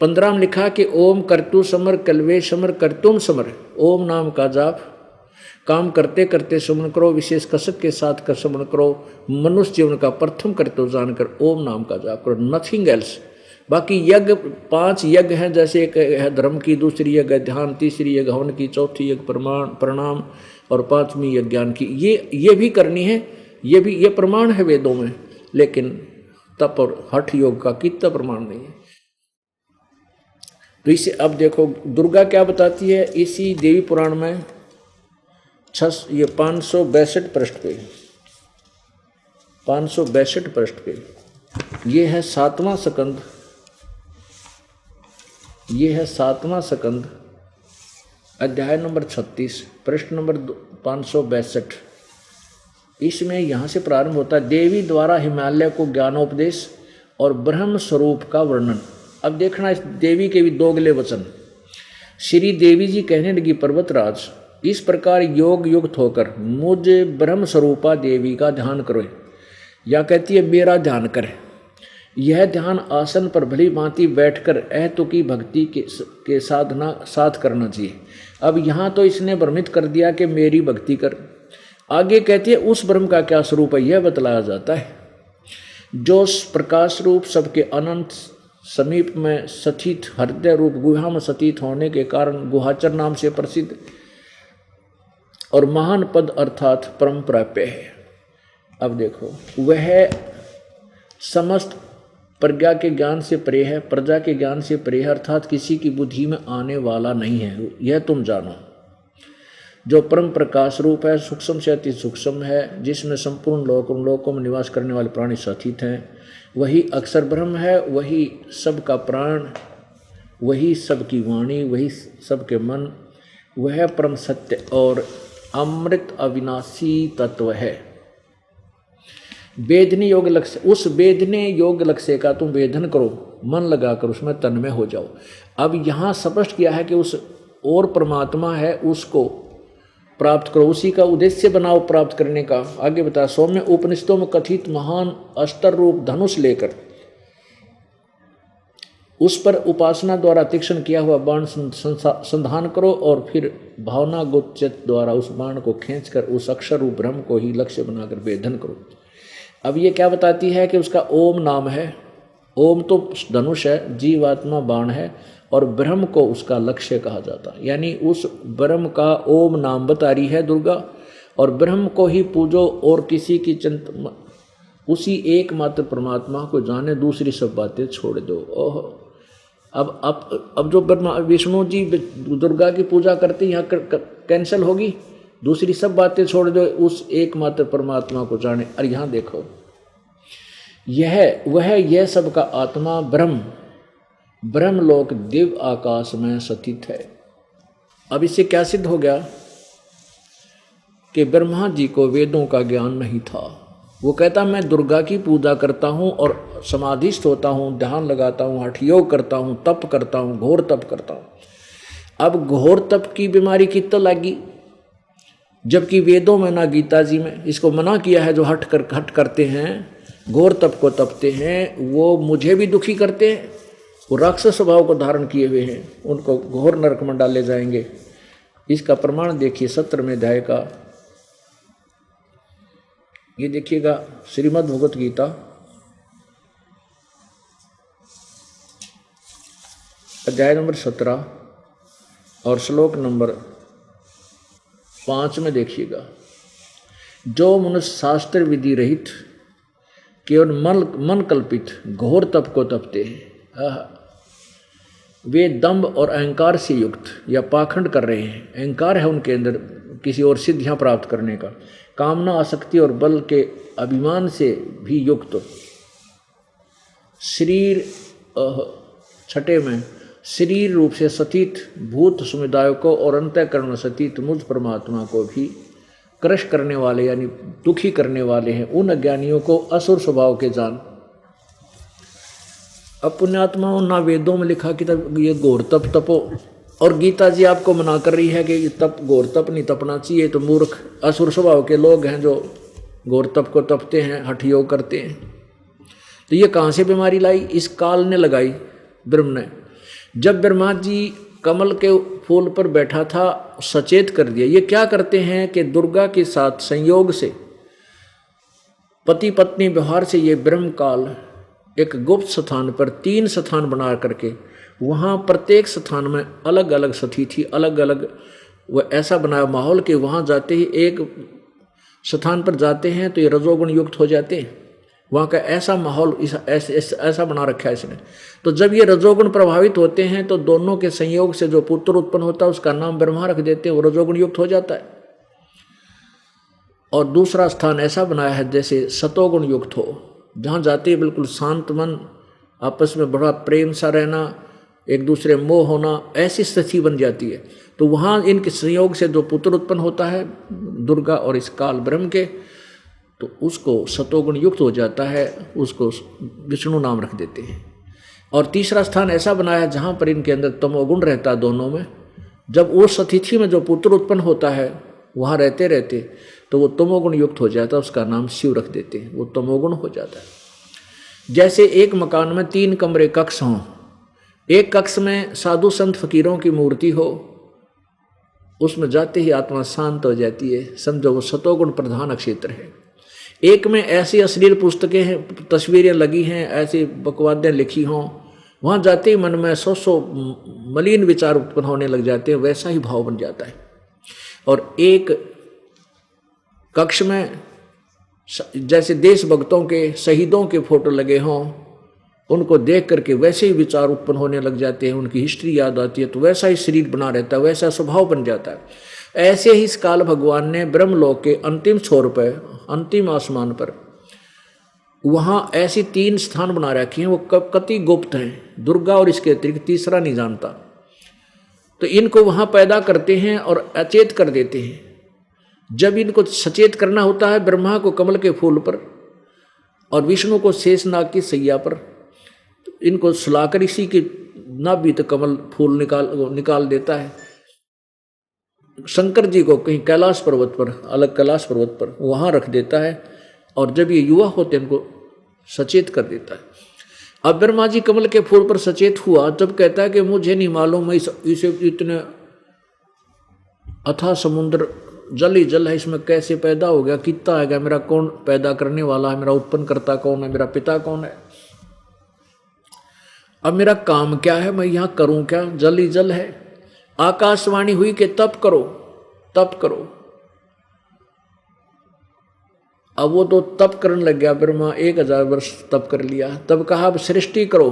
15 में लिखा कि ओम कर्तु समर कल्वे समर कर्तुम समर। ओम नाम का जाप काम करते करते सुमन करो, विशेष कसक के साथ कर सुमन करो। मनुष्य जीवन का प्रथम कर्तव्य जानकर ओम नाम का जाप करो, नथिंग एल्स। बाकी यज्ञ 5 यज्ञ हैं, जैसे एक है धर्म की, दूसरी यज्ञ ध्यान, तीसरी यज्ञ हवन की, चौथी यज्ञ प्रणाम और 5वीं यज्ञ ज्ञान की। ये भी करनी है, ये प्रमाण है वेदों में, लेकिन तप और हठ योग का कितना प्रमाण नहीं है। तो इसे अब देखो दुर्गा क्या बताती है इसी देवी पुराण में 562 पृष्ठ पे, 562 पृष्ठ पे ये है 7वां सकंद, ये है 7वां सकंद अध्याय नंबर 36 पृष्ठ नंबर 562। इसमें यहाँ से प्रारंभ होता है देवी द्वारा हिमालय को ज्ञानोपदेश और ब्रह्म स्वरूप का वर्णन। अब देखना इस देवी के भी दोगले वचन। श्री देवी जी कहने लगी, पर्वतराज इस प्रकार योग युक्त होकर मुझे ब्रह्म स्वरूपा देवी का ध्यान करो। या कहती है मेरा ध्यान करें। यह ध्यान आसन पर भली भांति बैठकर अहतु की भक्ति के साधना साथ करना चाहिए। अब यहाँ तो इसने भ्रमित कर दिया कि मेरी भक्ति कर। आगे कहती है उस ब्रह्म का क्या स्वरूप है यह बतलाया जाता है, जो प्रकाश रूप सबके अनंत समीप में स्थित हृदय रूप गुहा में स्थित होने के कारण गुहाचर नाम से प्रसिद्ध और महान पद अर्थात परम प्राप्य है। अब देखो वह समस्त प्रज्ञा के ज्ञान से परे है, प्रजा के ज्ञान से परे है, अर्थात किसी की बुद्धि में आने वाला नहीं है, यह तुम जानो। जो परम प्रकाश रूप है, सूक्ष्म से अति सूक्ष्म है, जिसमें संपूर्ण लोकों में निवास करने वाले प्राणी स्थित हैं, वही अक्षर ब्रह्म है, वही सबका प्राण, वही सबकी वाणी, वही सबके मन, वह परम सत्य और अमृत अविनाशी तत्व है। वेदनी योग लक्ष्य, उस वेदने योग लक्ष्य का तुम वेदन करो, मन लगाकर उसमें तन्मय हो जाओ। अब यहाँ स्पष्ट किया है कि उस और परमात्मा है उसको प्राप्त करो, उसी का उद्देश्य बनाओ प्राप्त करने का। आगे बता सौम्य उपनिषदों में कथित महान अस्त्र रूप धनुष लेकर उस पर उपासना द्वारा तीक्ष्ण किया हुआ बाण संधान करो और फिर भावना गोचर द्वारा उस बाण को खींचकर उस अक्षर रूप ब्रह्म को ही लक्ष्य बनाकर वेदन करो। अब ये क्या बताती है कि उसका ओम नाम है। ओम तो धनुष है, जीवात्मा बाण है, और ब्रह्म को उसका लक्ष्य कहा जाता है। यानी उस ब्रह्म का ओम नाम बता रही है दुर्गा, और ब्रह्म को ही पूजो और किसी की उसी एकमात्र परमात्मा को जाने, दूसरी सब बातें छोड़ दो। ओह, अब जो ब्रह्मा विष्णु जी दुर्गा की पूजा करते हैं, यहाँ कैंसिल होगी, दूसरी सब बातें छोड़ दो, उस एकमात्र परमात्मा को जाने। और यहाँ देखो, यह सब का आत्मा ब्रह्मलोक दिव्य आकाश में स्थित है। अब इससे क्या सिद्ध हो गया कि ब्रह्मा जी को वेदों का ज्ञान नहीं था। वो कहता मैं दुर्गा की पूजा करता हूँ और समाधिस्थ होता हूँ, ध्यान लगाता हूँ, हठ योग करता हूँ, तप करता हूँ, घोर तप करता हूँ। अब घोर तप की बीमारी कितना लगी, जबकि वेदों में ना गीता जी में इसको मना किया है। जो हट करते हैं, घोर तप को तपते हैं, वो मुझे भी दुखी करते हैं। वो राक्षस स्वभाव को धारण किए हुए हैं, उनको घोर नरक में डाले जाएंगे। इसका प्रमाण देखिए 17वें अध्याय का, ये देखिएगा श्रीमद् भगवत गीता अध्याय नंबर 17 और श्लोक नंबर 5 में देखिएगा। जो मनुष्य शास्त्र विधि रहित केवल मन कल्पित घोर तप को तपते हैं, वे दंभ और अहंकार से युक्त या पाखंड कर रहे हैं। अहंकार है उनके अंदर किसी और सिद्धियां प्राप्त करने का, कामना, आसक्ति और बल के अभिमान से भी युक्त। शरीर 6 में शरीर रूप से स्थित भूत समुदाय को और अंतःकरण में स्थित मुझ परमात्मा को भी क्रश करने वाले यानी दुखी करने वाले हैं। उन अज्ञानियों को असुर स्वभाव के जान। अब पुण्यात्माओं, ना वेदों में लिखा कि तब ये घोर तप तपो, और गीता जी आपको मना कर रही है कि तप घोर तप नहीं तपना चाहिए। तो मूर्ख असुर स्वभाव के लोग हैं जो घोर तप को तपते हैं, हठ योग करते हैं। तो ये कहाँ से बीमारी लाई? इस काल ने लगाई, ब्रह्म ने। जब ब्रह्मा जी कमल के फूल पर बैठा था, सचेत कर दिया। ये क्या करते हैं कि दुर्गा के साथ संयोग से, पति पत्नी व्यवहार से, ये ब्रह्म काल एक गुप्त स्थान पर 3 स्थान बना करके, वहाँ प्रत्येक स्थान में अलग अलग स्थिति, अलग अलग वह ऐसा बनाया माहौल कि वहाँ जाते ही एक स्थान पर जाते हैं तो ये रजोगुण युक्त हो जाते हैं। वहाँ का ऐसा माहौल ऐसा बना रखा है इसने। तो जब ये रजोगुण प्रभावित होते हैं तो दोनों के संयोग से जो पुत्र उत्पन्न होता है उसका नाम ब्रह्मा रख देते हैं, वो रजोगुण युक्त हो जाता है। और दूसरा स्थान ऐसा बनाया है जैसे सतोगुण युक्त हो, जहाँ जाते ही बिल्कुल शांत मन, आपस में बड़ा प्रेम सा रहना, एक दूसरे मोह होना, ऐसी स्थिति बन जाती है। तो वहाँ इनके संयोग से जो पुत्र उत्पन्न होता है दुर्गा और इस काल ब्रह्म के, तो उसको सतोगुण युक्त हो जाता है, उसको विष्णु नाम रख देते हैं। और तीसरा स्थान ऐसा बनाया जहाँ पर इनके अंदर तमोगुण रहता है दोनों में। जब उस स्थिति में जो पुत्र उत्पन्न होता है वहाँ रहते रहते तो वो तमोगुण युक्त हो जाता है, उसका नाम शिव रख देते हैं, वो तमोगुण हो जाता है। जैसे एक मकान में 3 कमरे कक्ष हों, एक कक्ष में साधु संत फकीरों की मूर्ति हो, उसमें जाते ही आत्मा शांत हो जाती है, समझो वो सतोगुण प्रधान क्षेत्र है। एक में ऐसी अश्लील पुस्तकें हैं, तस्वीरें लगी हैं, ऐसी बकवादें लिखी हों, वहाँ जाते ही मन में 100 मलिन विचार उत्पन्न होने लग जाते हैं, वैसा ही भाव बन जाता है। और एक कक्ष में जैसे देशभक्तों के, शहीदों के फोटो लगे हों, उनको देख करके वैसे ही विचार उत्पन्न होने लग जाते हैं, उनकी हिस्ट्री याद आती है, तो वैसा ही शरीर बना रहता है, वैसा स्वभाव बन जाता है। ऐसे ही इस काल भगवान ने ब्रह्मलोक के अंतिम छोर पर, अंतिम आसमान पर, वहाँ ऐसी 3 स्थान बना रखे हैं, वो कति गुप्त हैं, दुर्गा और इसके अतिरिक्त तीसरा नहीं जानता। तो इनको वहाँ पैदा करते हैं और अचेत कर देते हैं। जब इनको सचेत करना होता है, ब्रह्मा को कमल के फूल पर और विष्णु को शेषनाग की सैया पर, तो इनको सुलाकर इसी के नाभि तक कमल फूल निकाल देता है। शंकर जी को कहीं कैलाश पर्वत पर, अलग कैलाश पर्वत पर वहाँ रख देता है, और जब ये युवा होते हैं इनको सचेत कर देता है। अब ब्रह्मा जी कमल के फूल पर सचेत हुआ, जब कहता है कि मुझे नहीं मालूम मैं इसे इतने अथाह समुद्र जल ही जल है, इसमें कैसे पैदा हो गया, कितना आएगा, मेरा कौन पैदा करने वाला है, मेरा उत्पन्न करता कौन है, मेरा पिता कौन है, अब मेरा काम क्या है, मैं यहाँ करूं क्या, जल ही जल है। आकाशवाणी हुई कि तप करो तप करो। अब वो तो तप करने लग गया, ब्रह्मा 1000 वर्ष तप कर लिया। तब कहा अब सृष्टि करो।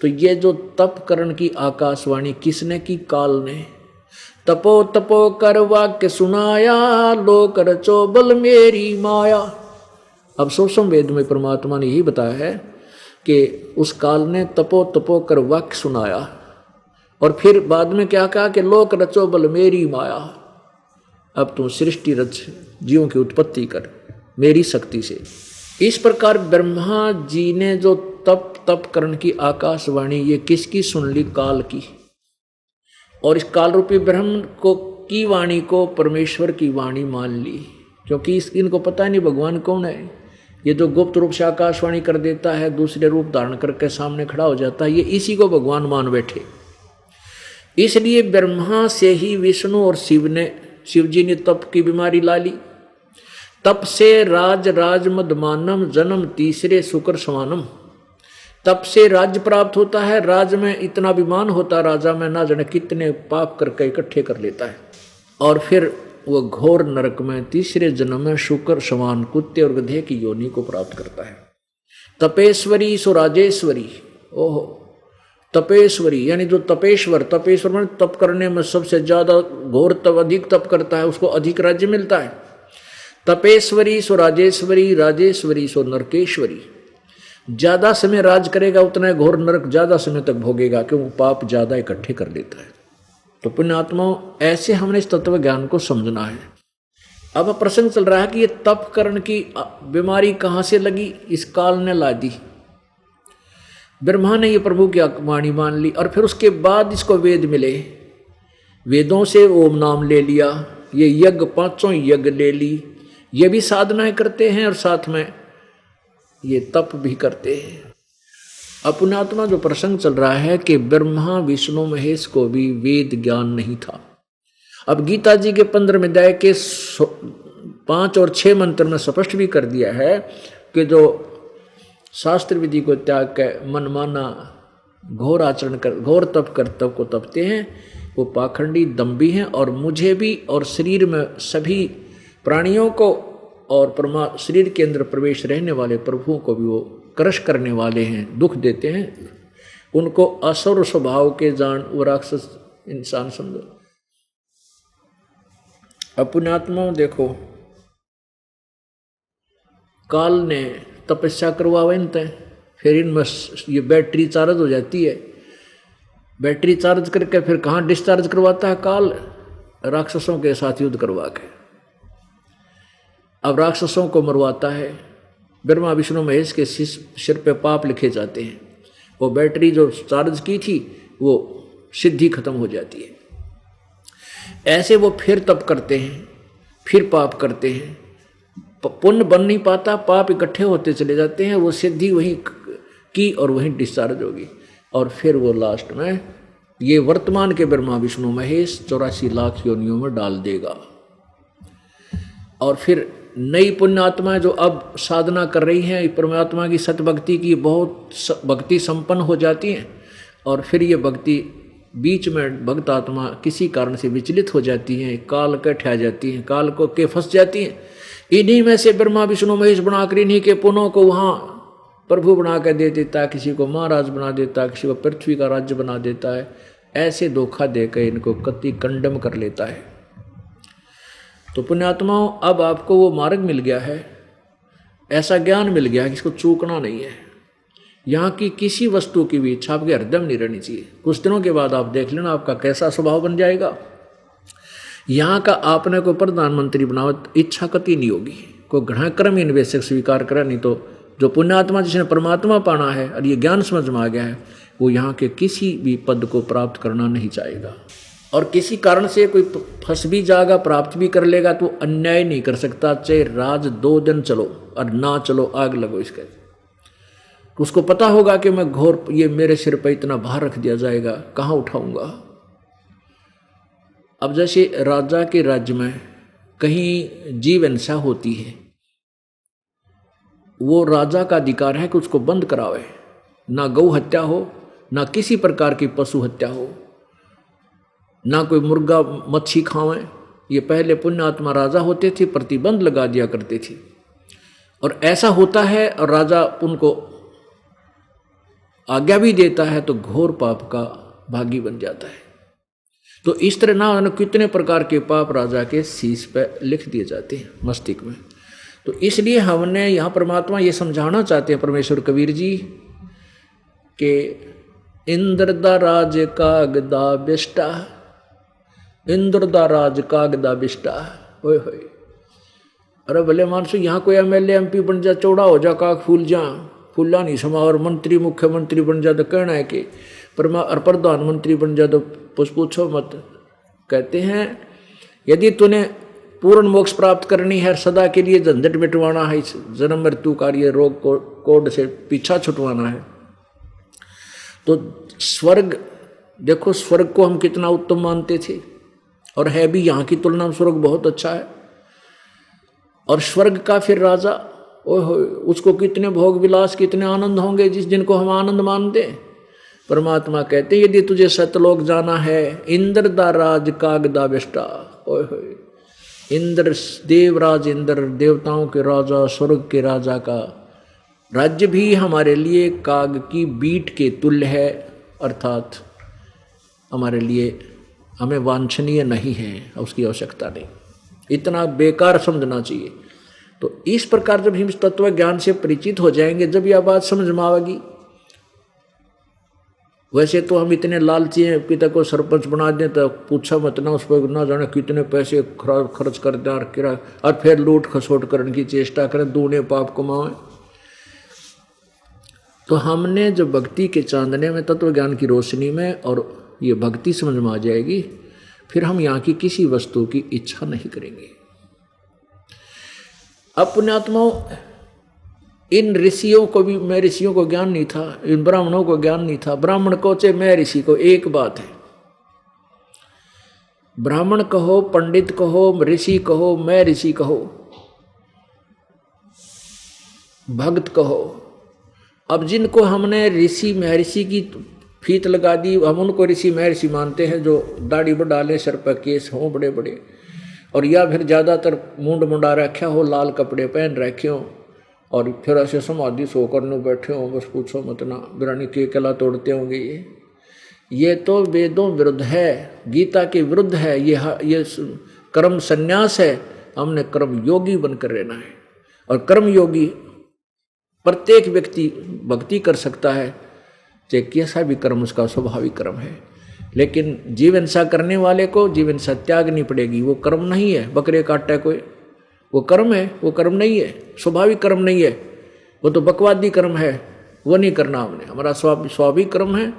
तो ये जो तप करण की आकाशवाणी किसने की, काल ने। तपो तपो कर वाक्य सुनाया, लोक रचो बल मेरी माया। अब सोसम वेद में परमात्मा ने यही बताया है कि उस काल ने तपो तपो कर वाक्य सुनाया, और फिर बाद में क्या कहा कि लोक रचो बल मेरी माया। अब तू सृष्टि रच, जीवों की उत्पत्ति कर मेरी शक्ति से। इस प्रकार ब्रह्मा जी ने जो तप करण की आकाशवाणी ये किसकी सुन ली, काल की। और इस काल रूपी ब्रह्म को की वाणी को परमेश्वर की वाणी मान ली, क्योंकि इनको पता नहीं भगवान कौन है। ये जो गुप्त रूप से आकाशवाणी कर देता है, दूसरे रूप धारण करके सामने खड़ा हो जाता है, ये इसी को भगवान मान बैठे। इसलिए ब्रह्मा से ही विष्णु और शिव जी ने तप की बीमारी ला ली। तप से राज मदमानम जन्म तीसरे शुक्र समानम। तप से राज्य प्राप्त होता है, राज में इतना अभिमान होता है राजा में, ना जाने कितने पाप करके इकट्ठे कर लेता है, और फिर वो घोर नरक में तीसरे जन्म में शुक्र समान कुत्ते और गधे की योनि को प्राप्त करता है। तपेश्वरी सो राजेश्वरी। ओहो, तपेश्वरी यानी जो तपेश्वर में तप करने में सबसे ज्यादा घोर तप, अधिक तप करता है, उसको अधिक राज्य मिलता है। तपेश्वरी सो राजेश्वरी, राजेश्वरी सो नरकेश्वरी। ज्यादा समय राज करेगा उतना घोर नरक ज्यादा समय तक भोगेगा, क्योंकि पाप ज्यादा इकट्ठे कर लेता है। तो पुण्यात्माओं, ऐसे हमने इस तत्व ज्ञान को समझना है। अब प्रसंग चल रहा है कि ये तप करण की बीमारी कहाँ से लगी, इस काल ने ला दी। ब्रह्मा ने ये प्रभु की वाणी मान ली, और फिर उसके बाद इसको वेद मिले, वेदों से ओम नाम ले लिया, ये यज्ञ 5 यज्ञ ले ली, ये भी साधनाएं करते हैं और साथ में ये तप भी करते हैं। अपनात्मा जो प्रसंग चल रहा है कि ब्रह्मा विष्णु महेश को भी वेद ज्ञान नहीं था। अब गीता जी के 15वें अध्याय के 5 और 6 मंत्र में स्पष्ट भी कर दिया है कि जो शास्त्र विधि को त्याग कर मनमाना घोर आचरण कर, घोर तप कर तप को तपते हैं, वो पाखंडी दम्भी हैं, और मुझे भी और शरीर में सभी प्राणियों को और शरीर के अंदर प्रवेश रहने वाले प्रभुओं को भी वो क्रश करने वाले हैं, दुख देते हैं। उनको असुर स्वभाव के जान, वो राक्षस इंसान समझो। अपनात्मा देखो, काल ने तपस्या करवावे इनते, फिर इनमें ये बैटरी चार्ज हो जाती है। बैटरी चार्ज करके फिर कहाँ डिस्चार्ज करवाता है काल, राक्षसों के साथ युद्ध करवा के। अब राक्षसों को मरवाता है। ब्रह्मा विष्णु महेश के सिर पे पाप लिखे जाते हैं। वो बैटरी जो चार्ज की थी वो सिद्धि खत्म हो जाती है। ऐसे वो फिर तप करते हैं, फिर पाप करते हैं, पुण्य बन नहीं पाता, पाप इकट्ठे होते चले जाते हैं, वो सिद्धि वहीं की और वहीं डिस्चार्ज होगी। और फिर वो लास्ट में ये वर्तमान के ब्रह्मा विष्णु महेश 84 लाख योनियों में डाल देगा। और फिर नई पुण्यात्माएं जो अब साधना कर रही हैं परमात्मा की सत भक्ति की, बहुत भक्ति संपन्न हो जाती हैं, और फिर ये भक्ति बीच में भक्त आत्मा किसी कारण से विचलित हो जाती हैं, काल के ठह जाती हैं, काल को के फंस जाती हैं। इन्हीं में से ब्रह्मा विष्णु महेश बनाकर इन्हीं के पुनों को वहाँ प्रभु बना कर दे देता है, किसी को महाराज बना देता है, किसी को पृथ्वी का राज्य बना देता है। ऐसे धोखा देकर इनको कति कंडम कर लेता है। तो पुण्यात्माओं, अब आपको वो मार्ग मिल गया है, ऐसा ज्ञान मिल गया है कि इसको चूकना नहीं है। यहाँ की किसी वस्तु की भी इच्छा आपके हृदय में नहीं रहनी चाहिए। कुछ दिनों के बाद आप देख लेना आपका कैसा स्वभाव बन जाएगा। यहाँ का आपने को प्रधानमंत्री बनाओ, इच्छा कति नहीं होगी। कोई घृणा कर्म इन्वेषक स्वीकार करा, नहीं तो जो पुण्यात्मा जिसने परमात्मा पाना है और ये ज्ञान समझ में आ गया है, वो यहाँ के किसी भी पद को प्राप्त करना नहीं चाहेगा। और किसी कारण से कोई फंस भी जाएगा, प्राप्त भी कर लेगा, तो अन्याय नहीं कर सकता, चाहे राज 2 दिन चलो और ना चलो, आग लगो इसके। तो उसको पता होगा कि मैं घोर, ये मेरे सिर पर इतना भार रख दिया जाएगा, कहाँ उठाऊंगा। अब जैसे राजा के राज्य में कहीं जीव हिंसा होती है, वो राजा का अधिकार है कि उसको बंद करावे, ना गौ हत्या हो, ना किसी प्रकार की पशु हत्या हो, ना कोई मुर्गा मच्छी खावें। ये पहले पुण्यात्मा राजा होते थे, प्रतिबंध लगा दिया करते थे। और ऐसा होता है और राजा उनको आज्ञा भी देता है तो घोर पाप का भागी बन जाता है। तो इस तरह ना कितने प्रकार के पाप राजा के शीश पर लिख दिए जाते हैं मस्तिष्क में। तो इसलिए हमने यहाँ परमात्मा ये समझाना चाहते हैं, परमेश्वर कबीर जी, के इंद्र दा राज कागदा बिष्टा, इंद्र दा राज कागदा बिष्टा। ओए होए, अरे भले मानसो यहाँ कोई एमएलए एमपी बन जा, चौड़ा हो जा, काक फूल जा, फूला नहीं समा, और मंत्री मुख्यमंत्री बन जा तो कहना है कि प्रधानमंत्री बन जा तो पूछो मत। कहते हैं यदि तूने पूर्ण मोक्ष प्राप्त करनी है, सदा के लिए झंझट मिटवाना है, इस जन्म मृत्यु कार्य रोग कोड से पीछा छुटवाना है, तो स्वर्ग देखो, स्वर्ग को हम कितना उत्तम मानते थे और है भी, यहाँ की तुलना में स्वर्ग बहुत अच्छा है। और स्वर्ग का फिर राजा, ओहो, उसको कितने भोग विलास, कितने आनंद होंगे जिस जिनको हम आनंद मानते। परमात्मा कहते यदि तुझे सतलोक जाना है, इंद्र दा राज कागदा बेष्टा। ओहो, इंद्र देवराज, इंद्र देवताओं के राजा, स्वर्ग के राजा का राज्य भी हमारे लिए काग की बीट के तुल्य है, अर्थात हमारे लिए हमें वांछनीय नहीं है, उसकी आवश्यकता नहीं, इतना बेकार समझना चाहिए। तो इस प्रकार जब हम तत्व ज्ञान से परिचित हो जाएंगे, जब यह बात समझ में आएगी। वैसे तो हम इतने लालची हैं, पिता को सरपंच बना दें तो पूछा मत ना, उस पर ना जाने कितने पैसे खर्च कर दें और फिर लूट खसोट करने की चेष्टा करें, दूने पाप कमाएं। तो हमने जो भक्ति के चांदने में, तत्व ज्ञान की रोशनी में, और ये भक्ति समझ में आ जाएगी, फिर हम यहाँ की किसी वस्तु की इच्छा नहीं करेंगे। अब पुण्यात्माओं, इन ऋषियों को भी, मैं ऋषियों को ज्ञान नहीं था, इन ब्राह्मणों को ज्ञान नहीं था। ब्राह्मण को चाहे मैं ऋषि को एक बात है, ब्राह्मण कहो, पंडित कहो, ऋषि कहो, मैं ऋषि कहो, भक्त कहो। अब जिनको हमने ऋषि महर्षि की फीत लगा दी, हम उनको ऋषि महर्षि मानते हैं, जो दाढ़ी बढ़ा ले, सर पर केस हों बड़े बड़े, और या फिर ज़्यादातर मुंड मुंडा रखा हो, लाल कपड़े पहन रखे हों, और फिर ऐसे समाधि सो करने बैठे हों, बस पूछो मत ना, बिरानी के कला तोड़ते होंगे। ये तो वेदों विरुद्ध है, गीता के विरुद्ध है, ये कर्म संन्यास है। हमने कर्म योगी बनकर रहना है, और कर्म योगी प्रत्येक व्यक्ति भक्ति कर सकता है, चाहे कैसा भी कर्म उसका स्वाभाविक कर्म है। लेकिन जीव हिंसा करने वाले को जीव हिंसा त्यागनी पड़ेगी, वो कर्म नहीं है। बकरे काटा कोई, वो कर्म है, वो कर्म नहीं है, स्वाभाविक कर्म नहीं है, वो तो बकवादी कर्म है, वो नहीं करना हमने। हमारा स्वाभाविक कर्म है,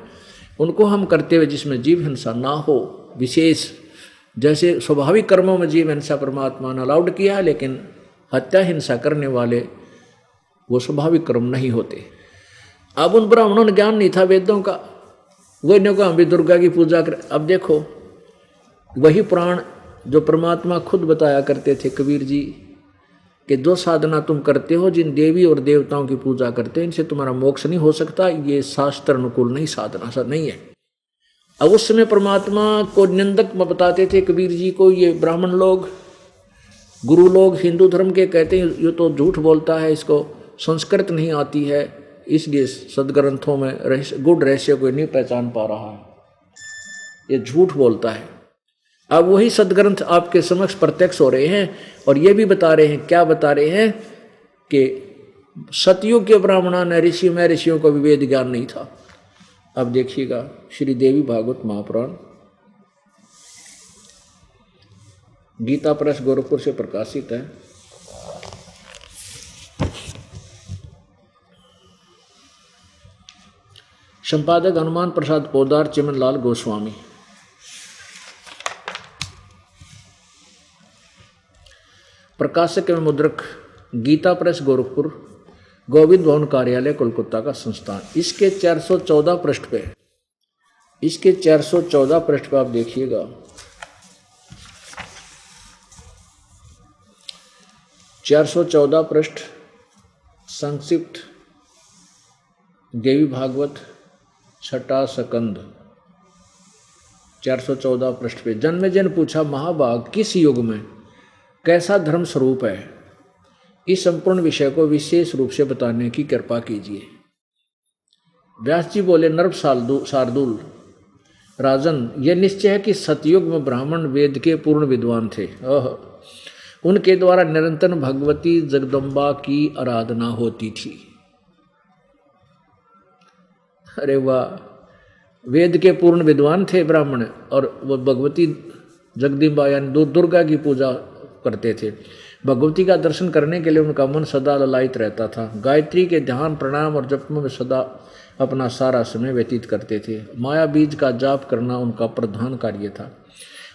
उनको हम करते हुए जिसमें जीव हिंसा ना हो। विशेष जैसे स्वाभाविक कर्मों में जीव हिंसा परमात्मा ने अलाउड किया है, लेकिन हत्या हिंसा करने वाले वो स्वाभाविक कर्म नहीं होते। अब उन ब्राह्मणों ने ज्ञान नहीं था वेदों का, वो इन्हों को हम भी दुर्गा की पूजा कर। अब देखो, वही पुराण जो परमात्मा खुद बताया करते थे कबीर जी, कि जो साधना तुम करते हो, जिन देवी और देवताओं की पूजा करते हैं, इनसे तुम्हारा मोक्ष नहीं हो सकता, ये शास्त्र अनुकूल नहीं, साधना सा नहीं है। अब उस समय परमात्मा को निंदक बताते थे कबीर जी को, ये ब्राह्मण लोग, गुरु लोग, हिंदू धर्म के, कहते हैं ये तो झूठ बोलता है, इसको संस्कृत नहीं आती है, इसलिए सदग्रंथों में गुड़ रहस्य को नहीं पहचान पा रहा है, ये झूठ बोलता है। अब वही सदग्रंथ आपके समक्ष प्रत्यक्ष हो रहे हैं, और ये भी बता रहे हैं, क्या बता रहे हैं, कि सतयुग के ब्राह्मणों ने ऋषि में ऋषियों को भी वेद ज्ञान नहीं था। अब देखिएगा, श्री देवी भागवत महापुराण, गीता प्रेस गोरखपुर से प्रकाशित है। संपादक हनुमान प्रसाद पोदार, चिमन लाल गोस्वामी। प्रकाशक एवं मुद्रक गीता प्रेस गोरखपुर, गोविंद भवन कार्यालय कोलकाता का संस्थान। इसके 414 पृष्ठ पे, इसके 414 पृष्ठ पे आप देखिएगा, 414 पृष्ठ संक्षिप्त देवी भागवत छठा स्कंद 414 पृष्ठ पे जन्मेजय ने पूछा, महाभाग किस युग में कैसा धर्म स्वरूप है, इस संपूर्ण विषय को विशेष रूप से बताने की कृपा कीजिए। व्यास जी बोले, नर्प शार्दूल राजन, यह निश्चय है कि सतयुग में ब्राह्मण वेद के पूर्ण विद्वान थे। उनके द्वारा निरंतर भगवती जगदम्बा की आराधना होती थी। अरे वाह, वेद के पूर्ण विद्वान थे ब्राह्मण, और वो भगवती जगदम्बा यानी दुर्गा की पूजा करते थे। भगवती का दर्शन करने के लिए उनका मन सदा ललायित रहता था। गायत्री के ध्यान, प्रणाम और जप में सदा अपना सारा समय व्यतीत करते थे। माया बीज का जाप करना उनका प्रधान कार्य था।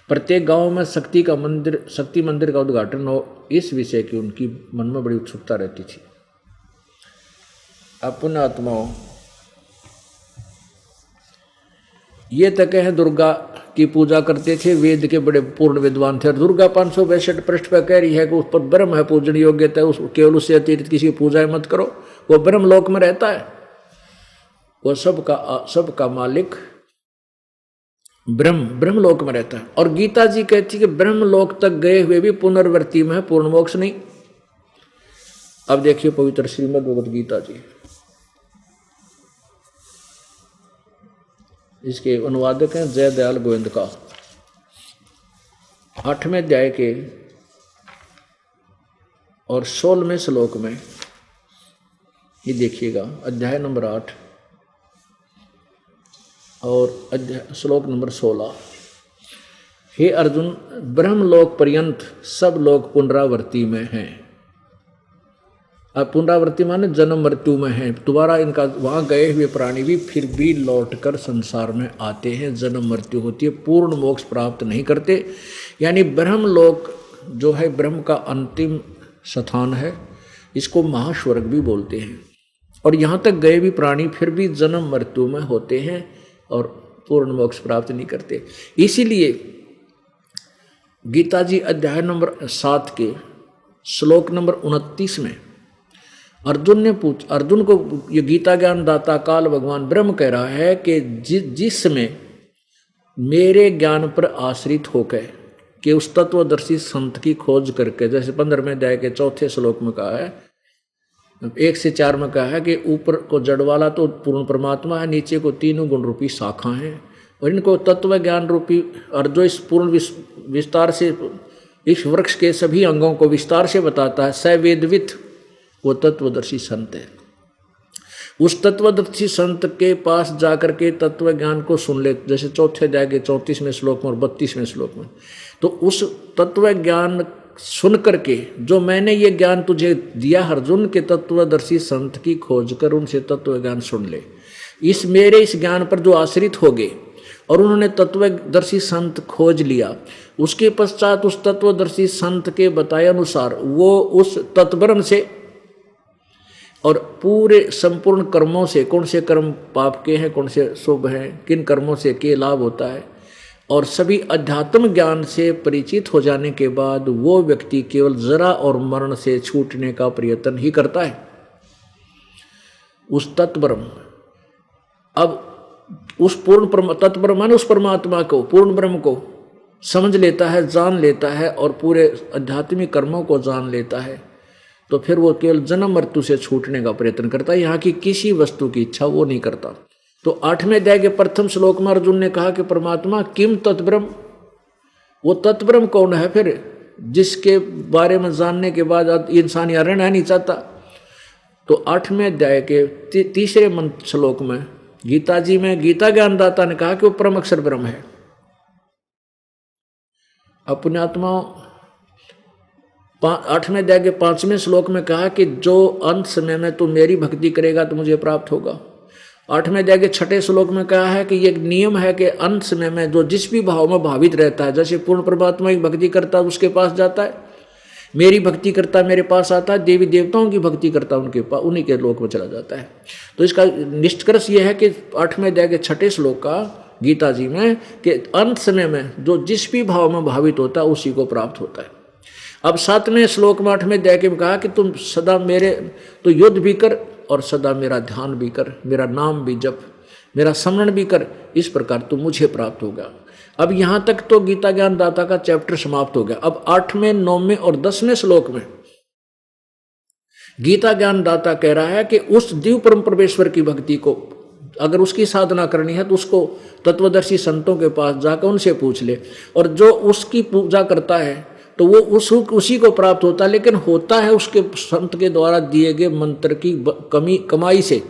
प्रत्येक गांव में शक्ति मंदिर का उद्घाटन हो, इस विषय की उनकी मन में बड़ी उत्सुकता रहती थी। अपने आत्माओं, ये तक है दुर्गा की पूजा करते थे, वेद के बड़े पूर्ण विद्वान थे। और दुर्गा 562 पृष्ठ पर कह रही है कि उस पर ब्रह्म है, पूजन योग्यता है, केवल उससे अतिरिक्त किसी की पूजा मत करो। वो ब्रह्म लोक में रहता है, वो सबका मालिक ब्रह्म लोक में रहता है। और गीता जी कहती है कि ब्रह्म लोक तक गए हुए भी पुनर्वृत्ति में है, पूर्ण मोक्ष नहीं। अब देखिए पवित्र श्रीमद् भगवद गीता जी, इसके अनुवादक हैं जय दयाल गोविंद का। 8वें अध्याय के और 16वें श्लोक में ये देखिएगा, अध्याय नंबर 8 और श्लोक नंबर 16। हे अर्जुन, ब्रह्मलोक पर्यंत सब लोग पुनरावृत्ति में हैं। अब पुनरावृत्ति माने जन्म मृत्यु में हैं। दोबारा इनका वहाँ गए हुए प्राणी भी फिर भी लौटकर संसार में आते हैं, जन्म मृत्यु होती है, पूर्ण मोक्ष प्राप्त नहीं करते। यानी ब्रह्मलोक जो है ब्रह्म का अंतिम स्थान है, इसको महास्वर्ग भी बोलते हैं। और यहाँ तक गए भी प्राणी फिर भी जन्म मृत्यु में होते हैं और पूर्ण मोक्ष प्राप्त नहीं करते। इसीलिए गीता जी अध्याय नंबर 7 के श्लोक नंबर 29 में अर्जुन को ये गीता ज्ञान दाता काल भगवान ब्रह्म कह रहा है कि जिसमें मेरे ज्ञान पर आश्रित होकर कि उस तत्वदर्शी संत की खोज करके, जैसे 15वें अध्याय के 4थे श्लोक में कहा है, 1 से 4 में कहा है कि ऊपर को जड़ वाला तो पूर्ण परमात्मा है, नीचे को 3 गुण रूपी शाखा है, और इनको तत्व ज्ञान रूपी और जो इस पूर्ण विस्तार से इस वृक्ष के सभी अंगों को विस्तार से बताता है, स वेदवित, वो तत्वदर्शी संत है। उस तत्वदर्शी संत के पास जाकर के तत्व ज्ञान को सुन ले, जैसे 4थे अध्याय के 34वें श्लोक में और 32वें श्लोक में। तो उस तत्व ज्ञान सुन करके जो मैंने ये ज्ञान तुझे दिया अर्जुन के तत्वदर्शी संत की खोज कर उनसे तत्व ज्ञान सुन ले। इस मेरे इस ज्ञान पर जो आश्रित हो गए और उन्होंने तत्वदर्शी संत खोज लिया, उसके पश्चात उस तत्वदर्शी संत के बताए अनुसार वो उस तत्ब्रह्म से और पूरे संपूर्ण कर्मों से, कौन से कर्म पाप के हैं, कौन से शुभ हैं, किन कर्मों से क्या लाभ होता है, और सभी अध्यात्म ज्ञान से परिचित हो जाने के बाद वो व्यक्ति केवल जरा और मरण से छूटने का प्रयत्न ही करता है, उस तत्ब्रह्म। अब उस पूर्ण तत्ब्रह्म माने उस परमात्मा को, पूर्ण ब्रह्म को समझ लेता है, जान लेता है और पूरे आध्यात्मिक कर्मों को जान लेता है, तो फिर वो केवल जन्म मृत्यु से छूटने का प्रयत्न करता है, यहाँ की किसी वस्तु की इच्छा वो नहीं करता। तो 8वें अध्याय के प्रथम श्लोक में अर्जुन ने कहा कि परमात्मा किम तत्ब्रह्म, वो तत्ब्रह्म कौन है फिर जिसके बारे में जानने के बाद इंसान यहाँ रहना नहीं चाहता। तो 8वें अध्याय के 3रे श्लोक में गीता जी में गीता ज्ञानदाता ने कहा कि वो परम अक्षर ब्रह्म है। अपने आत्माओं 8वें अध्याय के 5वें श्लोक में कहा कि जो अंत समय में तू मेरी भक्ति करेगा तो मुझे प्राप्त होगा। 8वें अध्याय के 6ठे श्लोक में कहा है कि ये नियम है कि अंत समय में जो जिस भी भाव में भावित रहता है, जैसे पूर्ण परमात्मा की भक्ति करता है उसके पास जाता है, मेरी भक्ति करता मेरे पास आता है, देवी देवताओं की भक्ति करता उनके पास, उन्हीं के लोक में चला जाता है। तो इसका निष्कर्ष यह है कि 8वें अध्याय के 6ठे श्लोक का गीता जी में कि अंत समय में जो जिस भी भाव में भावित होता है उसी को प्राप्त होता है। अब 7वें श्लोक में 8वें अध्याय के में कहा कि तुम सदा मेरे तो युद्ध भी कर और सदा मेरा ध्यान भी कर, मेरा नाम भी जप, मेरा स्मरण भी कर, इस प्रकार तू मुझे प्राप्त होगा। अब यहाँ तक तो गीता ज्ञान दाता का चैप्टर समाप्त हो गया। अब 8वें 9वें और 10वें श्लोक में गीता ज्ञान दाता कह रहा है कि उस दिव्य परम परमेश्वर की भक्ति को अगर उसकी साधना करनी है तो उसको तत्वदर्शी संतों के पास जाकर उनसे पूछ ले, और जो उसकी पूजा करता है तो वो उसी को प्राप्त होता है, लेकिन होता है उसके संत के द्वारा दिए गए मंत्र की कमाई से,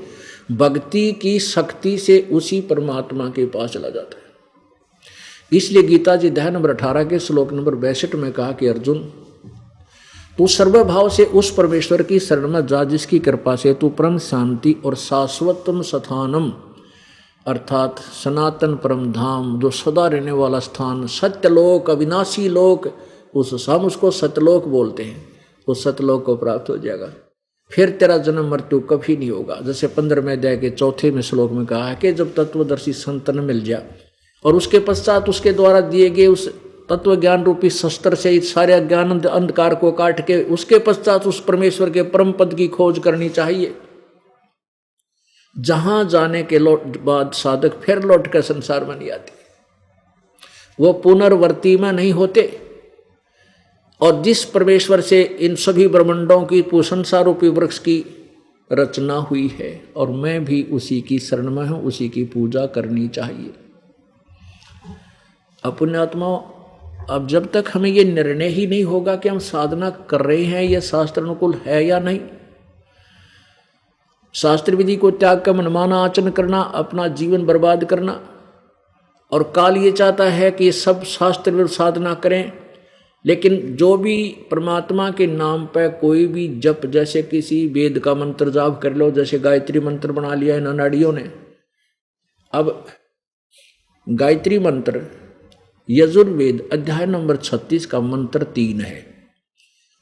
भक्ति की शक्ति से उसी परमात्मा के पास चला जाता है। इसलिए गीता जी अध्याय नंबर 18 के श्लोक नंबर 62 में कहा कि अर्जुन तू सर्वभाव से उस परमेश्वर की शरण में जा जिसकी कृपा से तू परम शांति और शाश्वतम स्थानम अर्थात सनातन परम धाम जो सदा रहने वाला स्थान, सत्यलोक, अविनाशी लोक, हम उसको सतलोक बोलते हैं, उस सतलोक को प्राप्त हो जाएगा। फिर तेरा जन्म मृत्यु कभी नहीं होगा। जैसे 15वें अध्याय के 4वें श्लोक में कहा है कि जब तत्वदर्शी संतन मिल जाए और उसके पश्चात उसके द्वारा दिए गए उस तत्व ज्ञान रूपी शस्त्र से इस सारे अज्ञान अंधकार को काट के उसके पश्चात उस परमेश्वर के परम पद की खोज करनी चाहिए, जहां जाने के बाद साधक फिर लौट कर संसार में नहीं आते, वो पुनर्वर्ती में नहीं होते। और जिस परमेश्वर से इन सभी ब्रह्मांडों की संसार रूपी वृक्ष की रचना हुई है, और मैं भी उसी की शरण में हूं, उसी की पूजा करनी चाहिए। पुण्यात्माओं, अब जब तक हमें ये निर्णय ही नहीं होगा कि हम साधना कर रहे हैं यह शास्त्र अनुकूल है या नहीं, शास्त्र विधि को त्याग कर मनमाना आचरण करना, अपना जीवन बर्बाद करना, और काल ये चाहता है कि सब शास्त्र विरुद्ध साधना करें, लेकिन जो भी परमात्मा के नाम पर कोई भी जप, जैसे किसी वेद का मंत्र जाप कर लो, जैसे गायत्री मंत्र बना लिया इन अनाड़ियों ने। अब गायत्री मंत्र यजुर्वेद अध्याय नंबर 36 का मंत्र 3 है,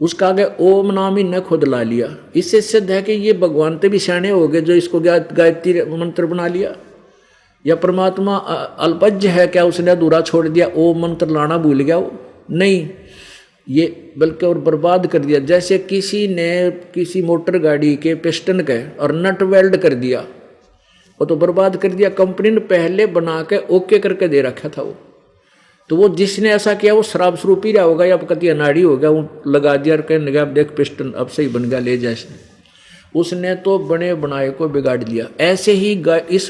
उसका आगे ओम नाम ही न खुद ला लिया। इससे सिद्ध है कि ये भगवान ते भी सियाने हो गए जो इसको गायत्री मंत्र बना लिया, या परमात्मा अल्पज्ञ है क्या, उसने अधूरा छोड़ दिया, ओम मंत्र लाना भूल गया वो? नहीं, ये बल्कि और बर्बाद कर दिया। जैसे किसी ने किसी मोटर गाड़ी के पिस्टन के और नट वेल्ड कर दिया, वो तो बर्बाद कर दिया। कंपनी ने पहले बना के ओके करके दे रखा था वो, तो वो जिसने ऐसा किया वो शराब स्वरूप ही रहा होगा या कति अनाड़ी हो गया, वो लगा दिया और कहने लगा देख पिस्टन अब सही बन गया, ले जैसे उसने तो बने बनाए को बिगाड़ दिया। ऐसे ही इस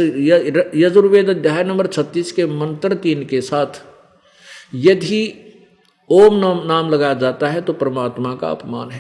यजुर्वेद अध्याय नंबर 36 के मंत्र 3 के साथ यदि ओम नाम लगाया जाता है तो परमात्मा का अपमान है।